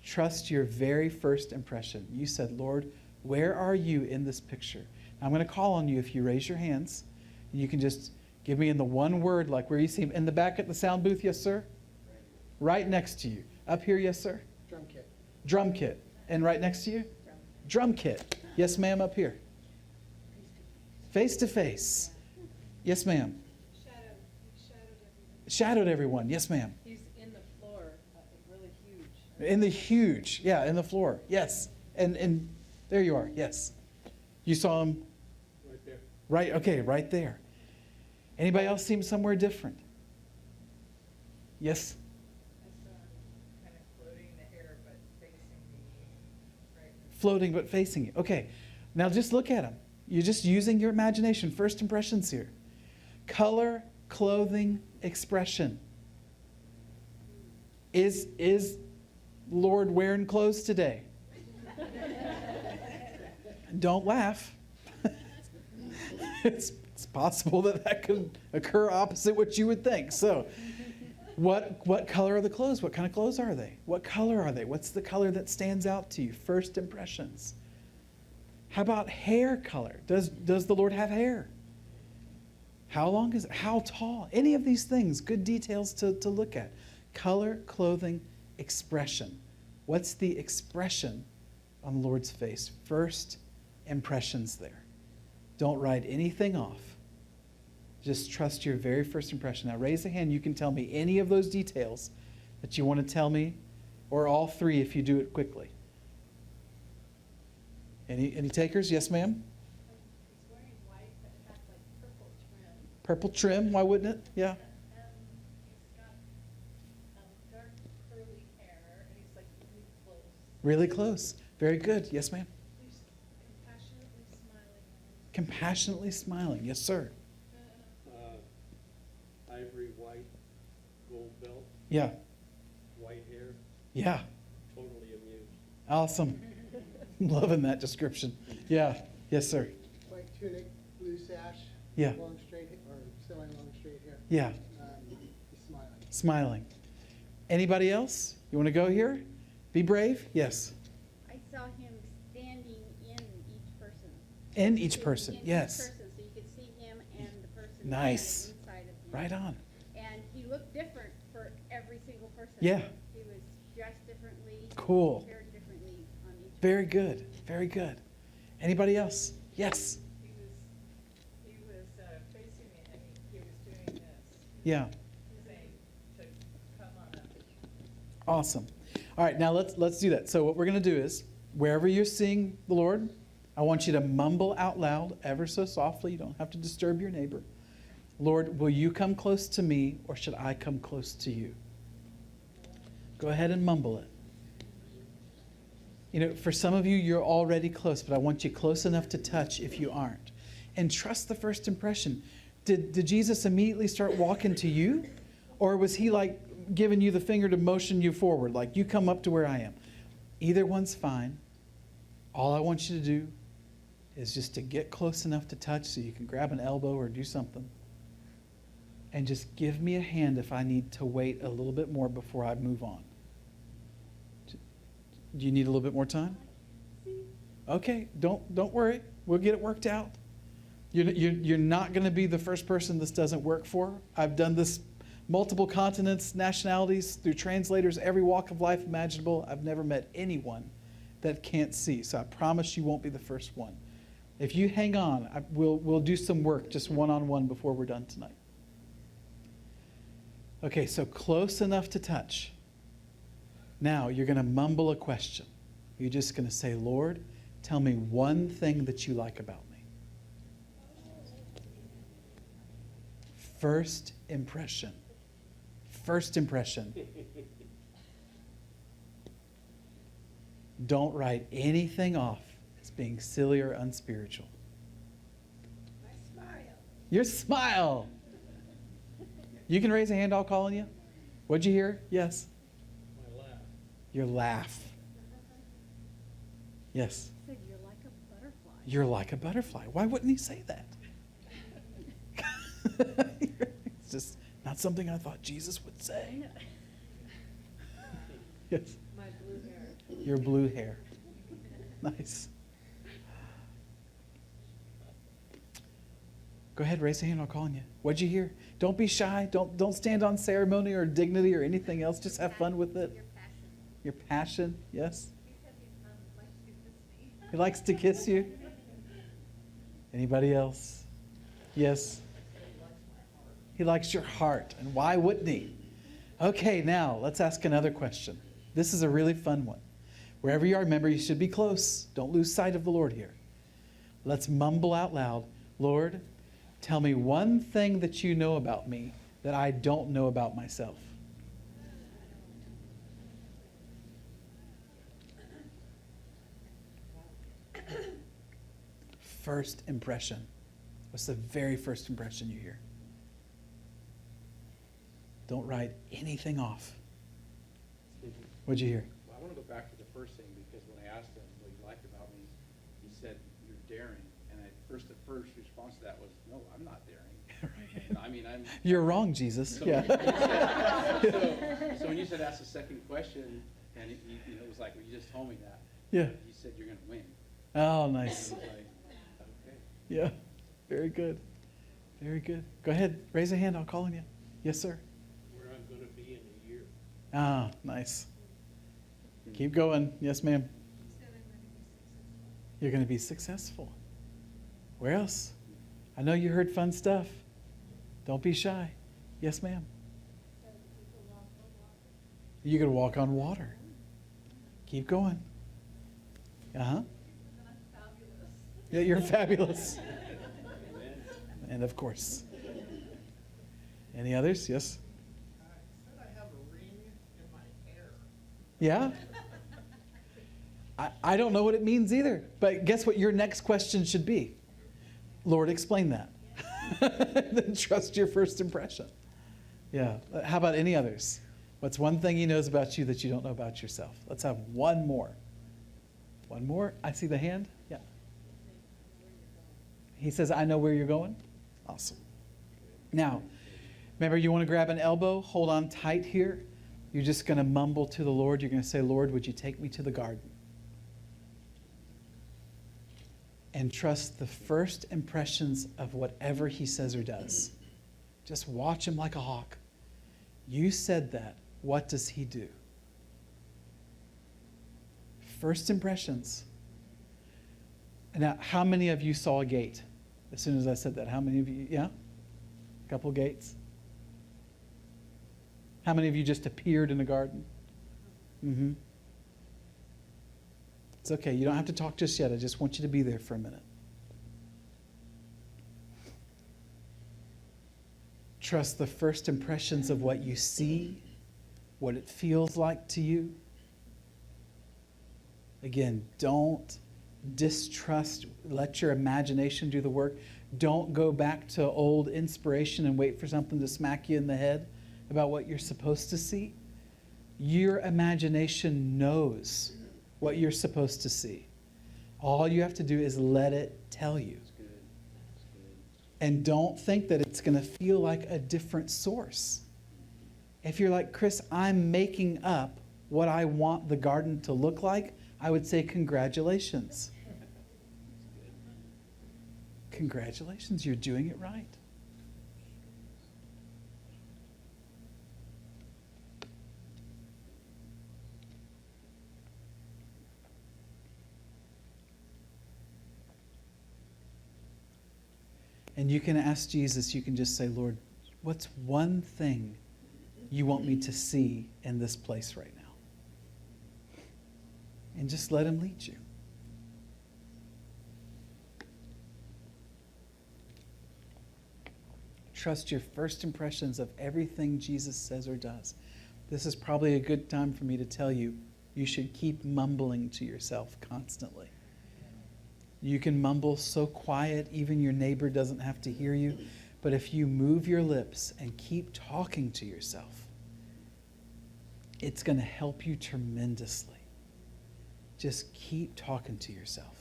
Trust your very first impression. You said, Lord, where are you in this picture? Now, I'm going to call on you if you raise your hands. And you can just give me in the one word, like where you see him. In the back at the sound booth, yes, sir? Right next to you. Up here, yes, sir? Drum kit. Drum kit. And right next to you? Drum kit. Yes, ma'am, up here. Face to face. Yes, ma'am. Shadowed everyone. Yes, ma'am. He's in the floor, really huge. In the huge. Yeah, in the floor. Yes. And there you are. Yes. You saw him? Right there. Right. Okay, right there. Anybody else see him somewhere different? Yes? I saw him kind of floating in the air, but facing me, right? Floating but facing you. Okay. Now just look at him. You're just using your imagination. First impressions here. Color, clothing, expression. Is Lord wearing clothes today? Don't laugh. It's possible that could occur opposite what you would think. So, what color are the clothes? What kind of clothes are they? What color are they? What's the color that stands out to you? First impressions. How about hair color? Does the Lord have hair? How long is it? How tall? Any of these things, good details to look at. Color, clothing, expression. What's the expression on the Lord's face? First impressions there. Don't write anything off. Just trust your very first impression. Now raise a hand. You can tell me any of those details that you want to tell me, or all three if you do it quickly. Any takers? Yes, ma'am? He's wearing white, but it has like purple trim. Purple trim, why wouldn't it? Yeah. He's got dark curly hair, and he's like really close. Really close. Very good. Yes, ma'am? He's compassionately smiling. Compassionately smiling. Yes, sir. Ivory white, gold belt, Yeah. white hair, Yeah. totally Awesome. Loving that description. Yeah. Yes, sir. White tunic, blue sash. Yeah. Long straight, or semi-long straight hair. Yeah. He's smiling. Smiling. Anybody else? You want to go here? Be brave? Yes. I saw him standing in each person. In each person. In Yes. each person, so you could see him and the person Nice. kind of inside of him. Right on. And he looked different for every single person. Yeah. He was dressed differently. Cool. Prepared differently on each. Very good. Very good. Anybody else? Yes. He was facing me and he was doing this, Yeah. saying to come on up. Awesome. All right, now let's do that. So what we're going to do is, wherever you're seeing the Lord, I want you to mumble out loud, ever so softly. You don't have to disturb your neighbor. Lord, will you come close to me, or should I come close to you? Go ahead and mumble it. You know, for some of you, you're already close, but I want you close enough to touch if you aren't. And trust the first impression. Did Jesus immediately start walking to you? Or was he like giving you the finger to motion you forward, like you come up to where I am? Either one's fine. All I want you to do is just to get close enough to touch so you can grab an elbow or do something. And just give me a hand if I need to wait a little bit more before I move on. Do you need a little bit more time? Okay, don't worry. We'll get it worked out. You're not going to be the first person this doesn't work for. I've done this multiple continents, nationalities, through translators, every walk of life imaginable. I've never met anyone that can't see. So I promise you won't be the first one. If you hang on, we'll do some work just one-on-one before we're done tonight. Okay, so close enough to touch. Now you're going to mumble a question. You're just going to say, Lord, tell me one thing that you like about me. First impression. First impression. Don't write anything off as being silly or unspiritual. My smile. Your smile. You can raise a hand, I'll call on you. What'd you hear? Yes. My laugh. Your laugh. Yes. He said, "You're like a butterfly." You're like a butterfly. Why wouldn't he say that? It's just not something I thought Jesus would say. Yes. My blue hair. Your blue hair. Nice. Go ahead, raise a hand, I'll call on you. What'd you hear? Don't be shy. Don't stand on ceremony or dignity or anything else. Just have fun with it. Your passion. Your passion, yes? He said he likes to kiss me. He likes to kiss you. Anybody else? Yes? He likes your heart. And why wouldn't he? Okay, now let's ask another question. This is a really fun one. Wherever you are, remember, you should be close. Don't lose sight of the Lord here. Let's mumble out loud, Lord, tell me one thing that you know about me that I don't know about myself. First impression. What's the very first impression you hear? Don't write anything off. What'd you hear? Well, I want to go back to the first thing, because when I asked him what he liked about me, he said, you're daring. And the first response to that was, no, I'm not daring. I mean, I'm... You're wrong, Jesus. So, Yeah. so when you said ask the second question, and it was like, well, you just told me that. Yeah. You said you're going to win. Oh, And nice. I was like, okay. Yeah. Very good. Very good. Go ahead. Raise a hand. I'll call on you. Yes, sir. Where I'm gonna be in a year. Ah, nice. Keep going. Yes, ma'am. He said I'm going to be successful. You're going to be successful. Where else? I know you heard fun stuff. Don't be shy. Yes, ma'am. That people walk on water. You can walk on water. Keep going. Uh-huh. And I'm fabulous. Yeah, you're fabulous. And of course. Any others? Yes? Said I have a ring in my hair. Yeah? I don't know what it means either. But guess what your next question should be? Lord, explain that. Then trust your first impression. Yeah. How about any others? What's one thing he knows about you that you don't know about yourself? Let's have one more. One more. I see the hand. Yeah. He says, I know where you're going. Awesome. Now, remember, you want to grab an elbow, hold on tight here. You're just going to mumble to the Lord. You're going to say, Lord, would you take me to the garden? And trust the first impressions of whatever he says or does. Just watch him like a hawk. You said that. What does he do? First impressions. Now, how many of you saw a gate? As soon as I said that, how many of you? Yeah? A couple gates? How many of you just appeared in the garden? Mm-hmm. It's okay. You don't have to talk just yet. I just want you to be there for a minute. Trust the first impressions of what you see, what it feels like to you. Again, don't distrust. Let your imagination do the work. Don't go back to old inspiration and wait for something to smack you in the head about what you're supposed to see. Your imagination knows what you're supposed to see. All you have to do is let it tell you. That's good. That's good. And don't think that it's going to feel like a different source. If you're like, Chris, I'm making up what I want the garden to look like, I would say congratulations. Congratulations, you're doing it right. And you can ask Jesus, you can just say, Lord, what's one thing you want me to see in this place right now? And just let him lead you. Trust your first impressions of everything Jesus says or does. This is probably a good time for me to tell you, you should keep mumbling to yourself constantly. You can mumble so quiet, even your neighbor doesn't have to hear you. But if you move your lips and keep talking to yourself, it's going to help you tremendously. Just keep talking to yourself.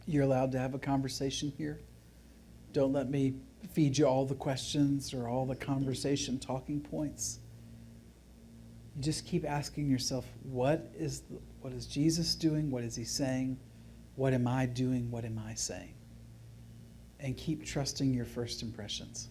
You're allowed to have a conversation here. Don't let me feed you all the questions or all the conversation talking points. You just keep asking yourself, what is Jesus doing? What is he saying? What am I doing? What am I saying? And keep trusting your first impressions.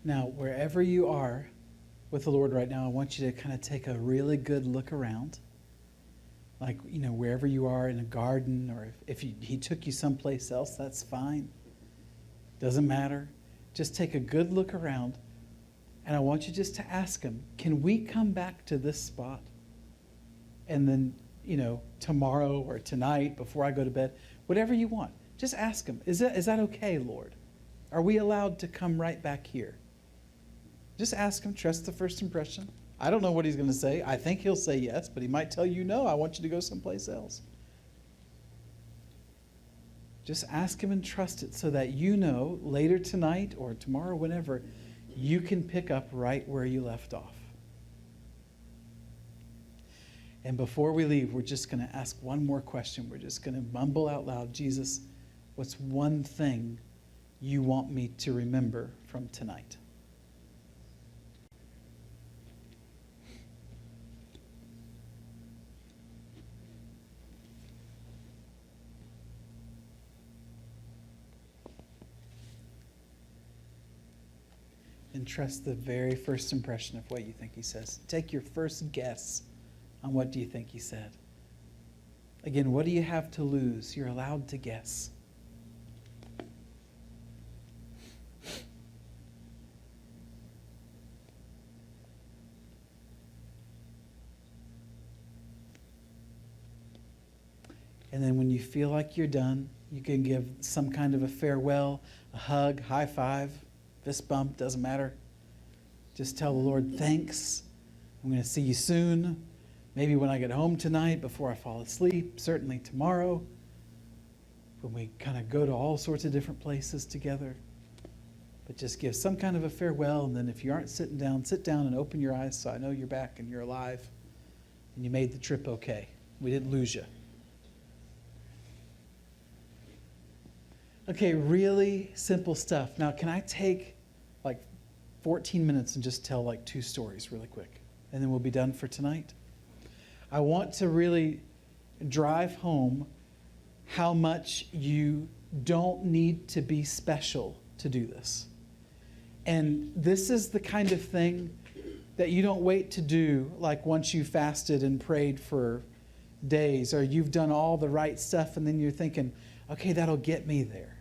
Now, wherever you are with the Lord right now, I want you to kind of take a really good look around. Like, wherever you are in a garden, or if he took you someplace else, that's fine. Doesn't matter. Just take a good look around. And I want you just to ask him, can we come back to this spot? And then, tomorrow or tonight before I go to bed, whatever you want, just ask him, is that okay, Lord? Are we allowed to come right back here? Just ask him, trust the first impression. I don't know what he's going to say. I think he'll say yes, but he might tell you, no, I want you to go someplace else. Just ask him and trust it so that later tonight or tomorrow, whenever, you can pick up right where you left off. And before we leave, we're just going to ask one more question. We're just going to mumble out loud, Jesus, what's one thing you want me to remember from tonight? And trust the very first impression of what you think he says. Take your first guess on what do you think he said. Again, what do you have to lose? You're allowed to guess. And then when you feel like you're done, you can give some kind of a farewell, a hug, high five, fist bump, doesn't matter. Just tell the Lord, thanks. I'm going to see you soon. Maybe when I get home tonight, before I fall asleep, certainly tomorrow. When we kind of go to all sorts of different places together. But just give some kind of a farewell, and then if you aren't sitting down, sit down and open your eyes so I know you're back and you're alive. And you made the trip okay. We didn't lose you. Okay, really simple stuff. Now, can I take like 14 minutes and just tell like 2 stories really quick? And then we'll be done for tonight. I want to really drive home how much you don't need to be special to do this. And this is the kind of thing that you don't wait to do like once you fasted and prayed for days, or you've done all the right stuff and then you're thinking, okay, that'll get me there.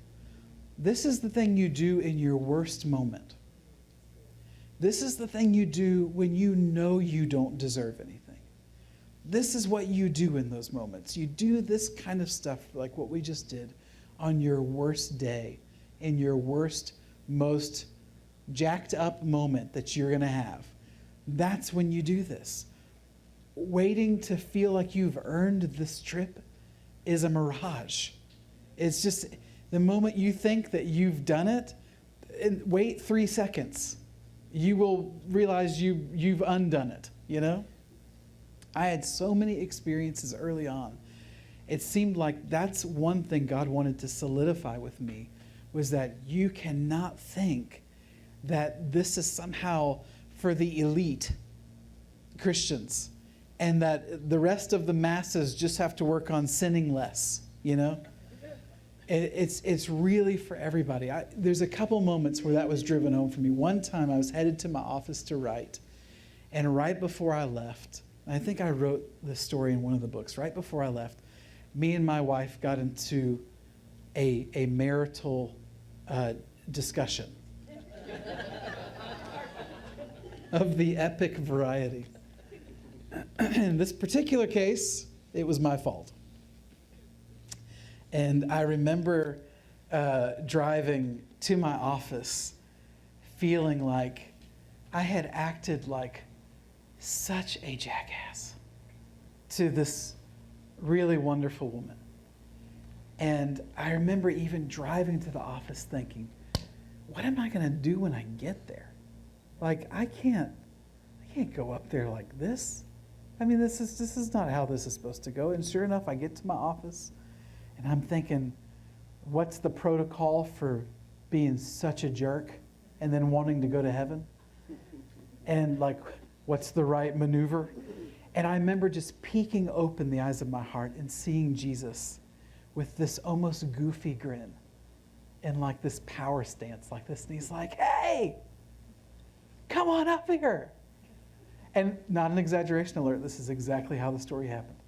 This is the thing you do in your worst moment. This is the thing you do when you know you don't deserve anything. This is what you do in those moments. You do this kind of stuff like what we just did on your worst day, in your worst, most jacked up moment that you're going to have. That's when you do this. Waiting to feel like you've earned this trip is a mirage. It's just the moment you think that you've done it, and wait 3 seconds. You will realize you've undone it, you know? I had so many experiences early on. It seemed like that's one thing God wanted to solidify with me, was that you cannot think that this is somehow for the elite Christians and that the rest of the masses just have to work on sinning less, you know? It's really for everybody. There's a couple moments where that was driven home for me. One time I was headed to my office to write, and right before I left, I think I wrote this story in one of the books, right before I left, me and my wife got into a marital discussion of the epic variety. In this particular case, it was my fault. And I remember driving to my office feeling like I had acted like such a jackass to this really wonderful woman. And I remember even driving to the office thinking, what am I going to do when I get there? Like, I can't go up there like this. I mean, this is not how this is supposed to go. And sure enough, I get to my office, and I'm thinking, what's the protocol for being such a jerk and then wanting to go to heaven? And like, what's the right maneuver? And I remember just peeking open the eyes of my heart and seeing Jesus with this almost goofy grin and like this power stance like this. And he's like, hey, come on up here. And not an exaggeration alert, this is exactly how the story happened.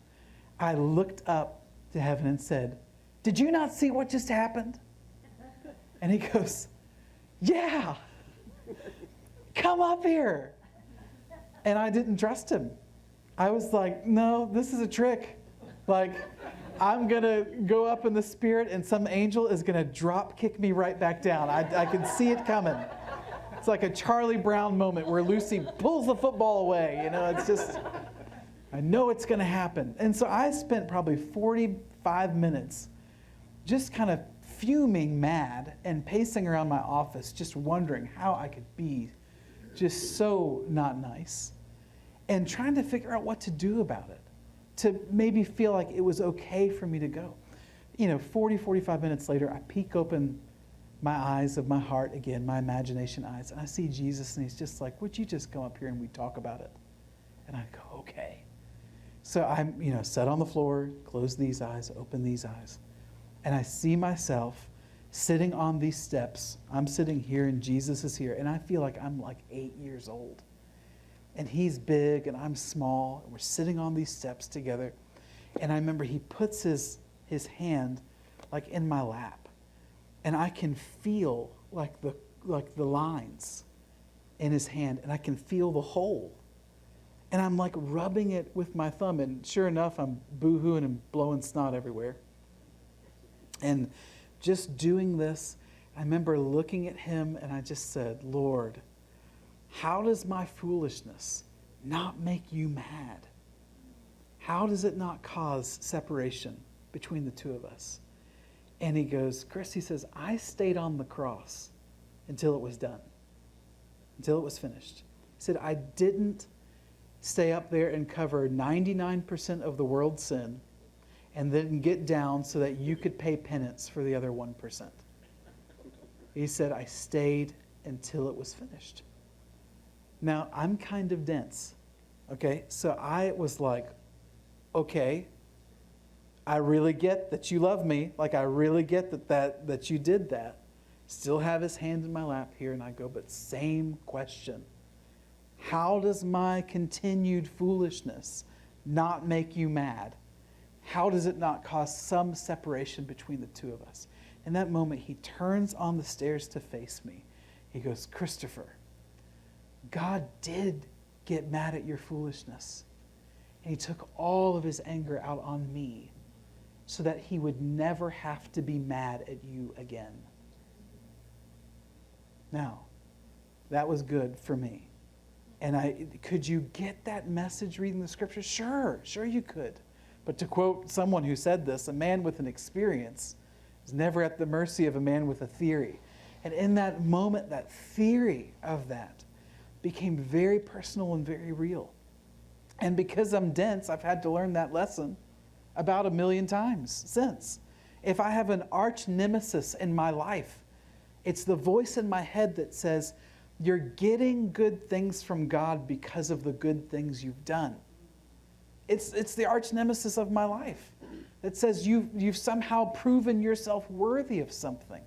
I looked up to heaven and said, did you not see what just happened? And he goes, yeah, come up here. And I didn't trust him. I was like, no, this is a trick. Like, I'm going to go up in the spirit and some angel is going to drop kick me right back down. I can see it coming. It's like a Charlie Brown moment where Lucy pulls the football away. You know, it's just, I know it's going to happen. And so I spent probably 45 minutes just kind of fuming mad and pacing around my office, just wondering how I could be just so not nice, and trying to figure out what to do about it, to maybe feel like it was okay for me to go. 40, 45 minutes later, I peek open my eyes of my heart again, my imagination eyes, and I see Jesus, and he's just like, would you just come up here and we talk about it? And I go, okay. So I'm, sat on the floor, close these eyes, open these eyes, and I see myself sitting on these steps. I'm sitting here and Jesus is here, and I feel like I'm like 8 years old. And he's big and I'm small, and we're sitting on these steps together. And I remember he puts his hand like in my lap, and I can feel like the lines in his hand, and I can feel the hole. And I'm like rubbing it with my thumb, and sure enough, I'm boo-hooing and blowing snot everywhere. And just doing this, I remember looking at him, and I just said, Lord, how does my foolishness not make you mad? How does it not cause separation between the two of us? And he goes, Chris, he says, I stayed on the cross until it was done, until it was finished. He said, I didn't stay up there and cover 99% of the world's sin and then get down so that you could pay penance for the other 1%. He said, I stayed until it was finished. Now, I'm kind of dense, okay? So I was like, okay, I really get that you love me. Like, I really get that you did that. Still have his hand in my lap here, and I go, but same question. How does my continued foolishness not make you mad? How does it not cause some separation between the two of us? In that moment, he turns on the stairs to face me. He goes, Christopher, God did get mad at your foolishness. And he took all of his anger out on me so that he would never have to be mad at you again. Now, that was good for me. And could you get that message reading the scriptures? Sure you could. But to quote someone who said this, a man with an experience is never at the mercy of a man with a theory. And in that moment, that theory of that became very personal and very real. And because I'm dense, I've had to learn that lesson about 1 million times since. If I have an arch nemesis in my life, it's the voice in my head that says, you're getting good things from God because of the good things you've done. It's the arch nemesis of my life that says you've somehow proven yourself worthy of something.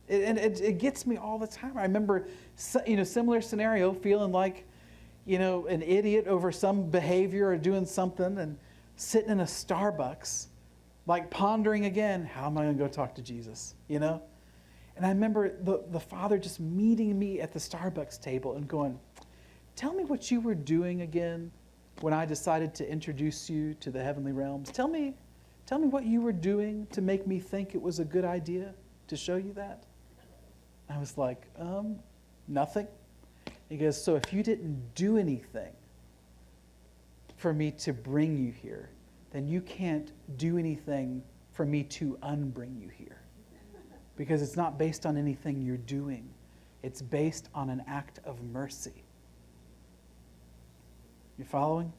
It gets me all the time. I remember, similar scenario, feeling like, an idiot over some behavior or doing something, and sitting in a Starbucks, like pondering again, how am I going to go talk to Jesus? And I remember the Father just meeting me at the Starbucks table and going, tell me what you were doing again when I decided to introduce you to the heavenly realms. Tell me what you were doing to make me think it was a good idea to show you that. I was like, nothing. He goes, so if you didn't do anything for me to bring you here, then you can't do anything for me to unbring you here. Because it's not based on anything you're doing. It's based on an act of mercy. You following?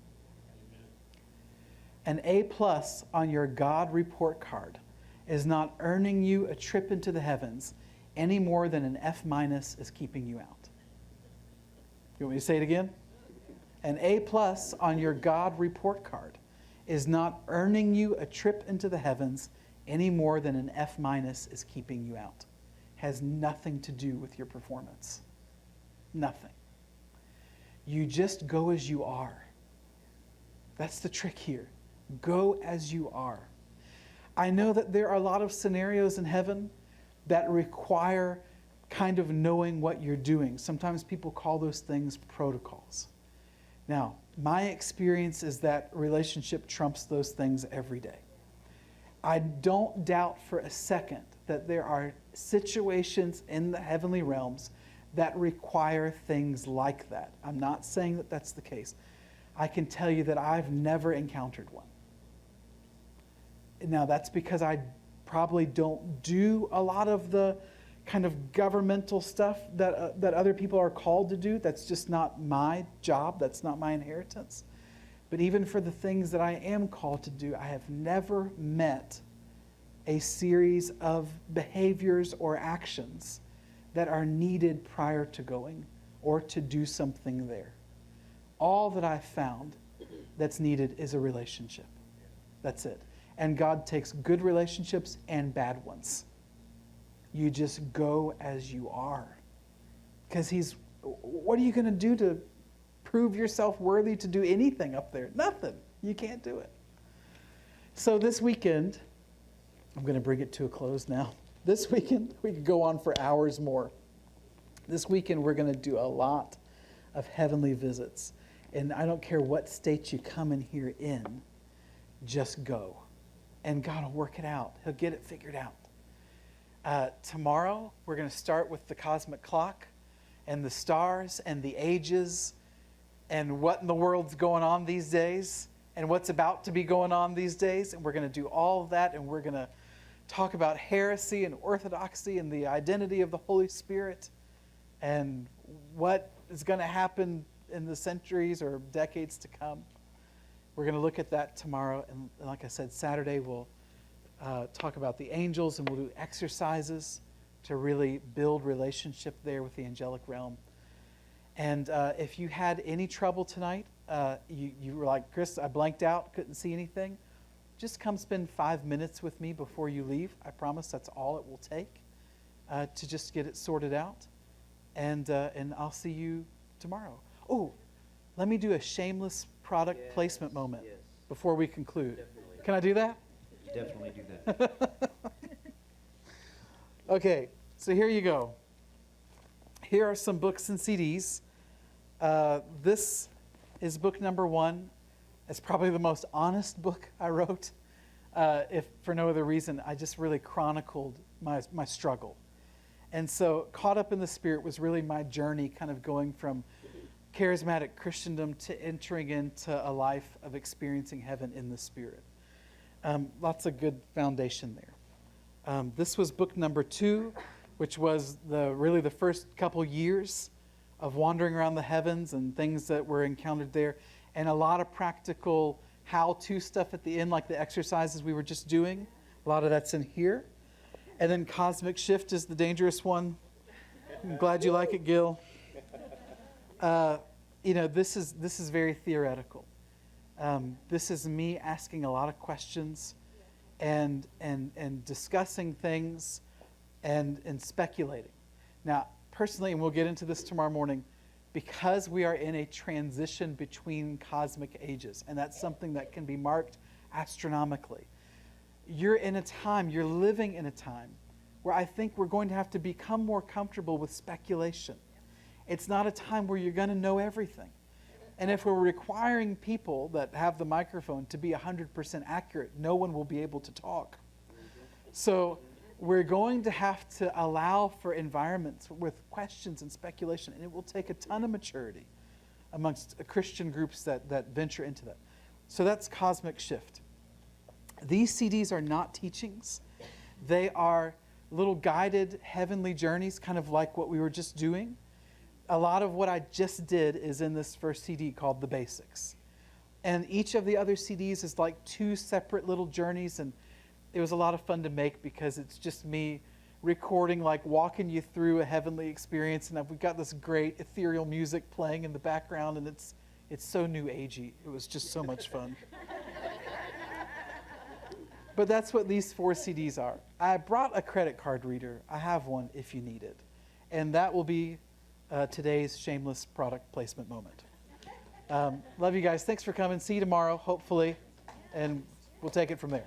An A+ on your God report card is not earning you a trip into the heavens any more than an F- is keeping you out. You want me to say it again? An A+ on your God report card is not earning you a trip into the heavens any more than an F- is keeping you out. Has nothing to do with your performance. Nothing. You just go as you are. That's the trick here. Go as you are. I know that there are a lot of scenarios in heaven that require kind of knowing what you're doing. Sometimes people call those things protocols. Now, my experience is that relationship trumps those things every day. I don't doubt for a second that there are situations in the heavenly realms that require things like that. I'm not saying that that's the case. I can tell you that I've never encountered one. Now, that's because I probably don't do a lot of the kind of governmental stuff that other people are called to do. That's just not my job. That's not my inheritance. But even for the things that I am called to do, I have never met a series of behaviors or actions that are needed prior to going or to do something there. All that I've found that's needed is a relationship. That's it. And God takes good relationships and bad ones. You just go as you are. Because what are you going to do to prove yourself worthy to do anything up there? Nothing. You can't do it. So this weekend, I'm going to bring it to a close now. This weekend, we could go on for hours more. This weekend, we're going to do a lot of heavenly visits. And I don't care what state you come in here in, just go. And God will work it out. He'll get it figured out. Tomorrow, we're going to start with the cosmic clock and the stars and the ages and what in the world's going on these days and what's about to be going on these days. And we're going to do all of that, and we're going to talk about heresy and orthodoxy and the identity of the Holy Spirit and what is going to happen in the centuries or decades to come. We're going to look at that tomorrow. And like I said, Saturday we'll talk about the angels, and we'll do exercises to really build relationship there with the angelic realm. And if you had any trouble tonight, you were like, Chris, I blanked out, couldn't see anything, just come spend 5 minutes with me before you leave. I promise that's all it will take to just get it sorted out. And I'll see you tomorrow. Oh, let me do a shameless product placement moment before we conclude. Definitely. Can I do that? Definitely do that. Okay, so here you go. Here are some books and CDs. This is book number 1. It's probably the most honest book I wrote. If for no other reason, I just really chronicled my struggle. And so Caught Up in the Spirit was really my journey, kind of going from charismatic Christendom to entering into a life of experiencing heaven in the Spirit. Lots of good foundation there. This was book number 2, which was really the first couple years of wandering around the heavens and things that were encountered there, and a lot of practical how-to stuff at the end, like the exercises we were just doing. A lot of that's in here. And then Cosmic Shift is the dangerous one. I'm glad you like it, Gil. This is very theoretical. This is me asking a lot of questions and discussing things and speculating. Now, personally, and we'll get into this tomorrow morning, because we are in a transition between cosmic ages, and that's something that can be marked astronomically. You're living in a time where I think we're going to have to become more comfortable with speculation. It's not a time where you're going to know everything. And if we're requiring people that have the microphone to be 100% accurate, no one will be able to talk. So we're going to have to allow for environments with questions and speculation, and it will take a ton of maturity amongst Christian groups that venture into that. So that's Cosmic Shift. These CDs are not teachings. They are little guided heavenly journeys, kind of like what we were just doing. A lot of what I just did is in this first CD called The Basics. And each of the other CDs is like 2 separate little journeys, and it was a lot of fun to make because it's just me recording, like walking you through a heavenly experience, and we've got this great ethereal music playing in the background, and it's so new agey. It was just so much fun. But that's what these 4 CDs are. I brought a credit card reader. I have one if you need it. And that will be today's shameless product placement moment. Love you guys. Thanks for coming. See you tomorrow, hopefully. And we'll take it from there.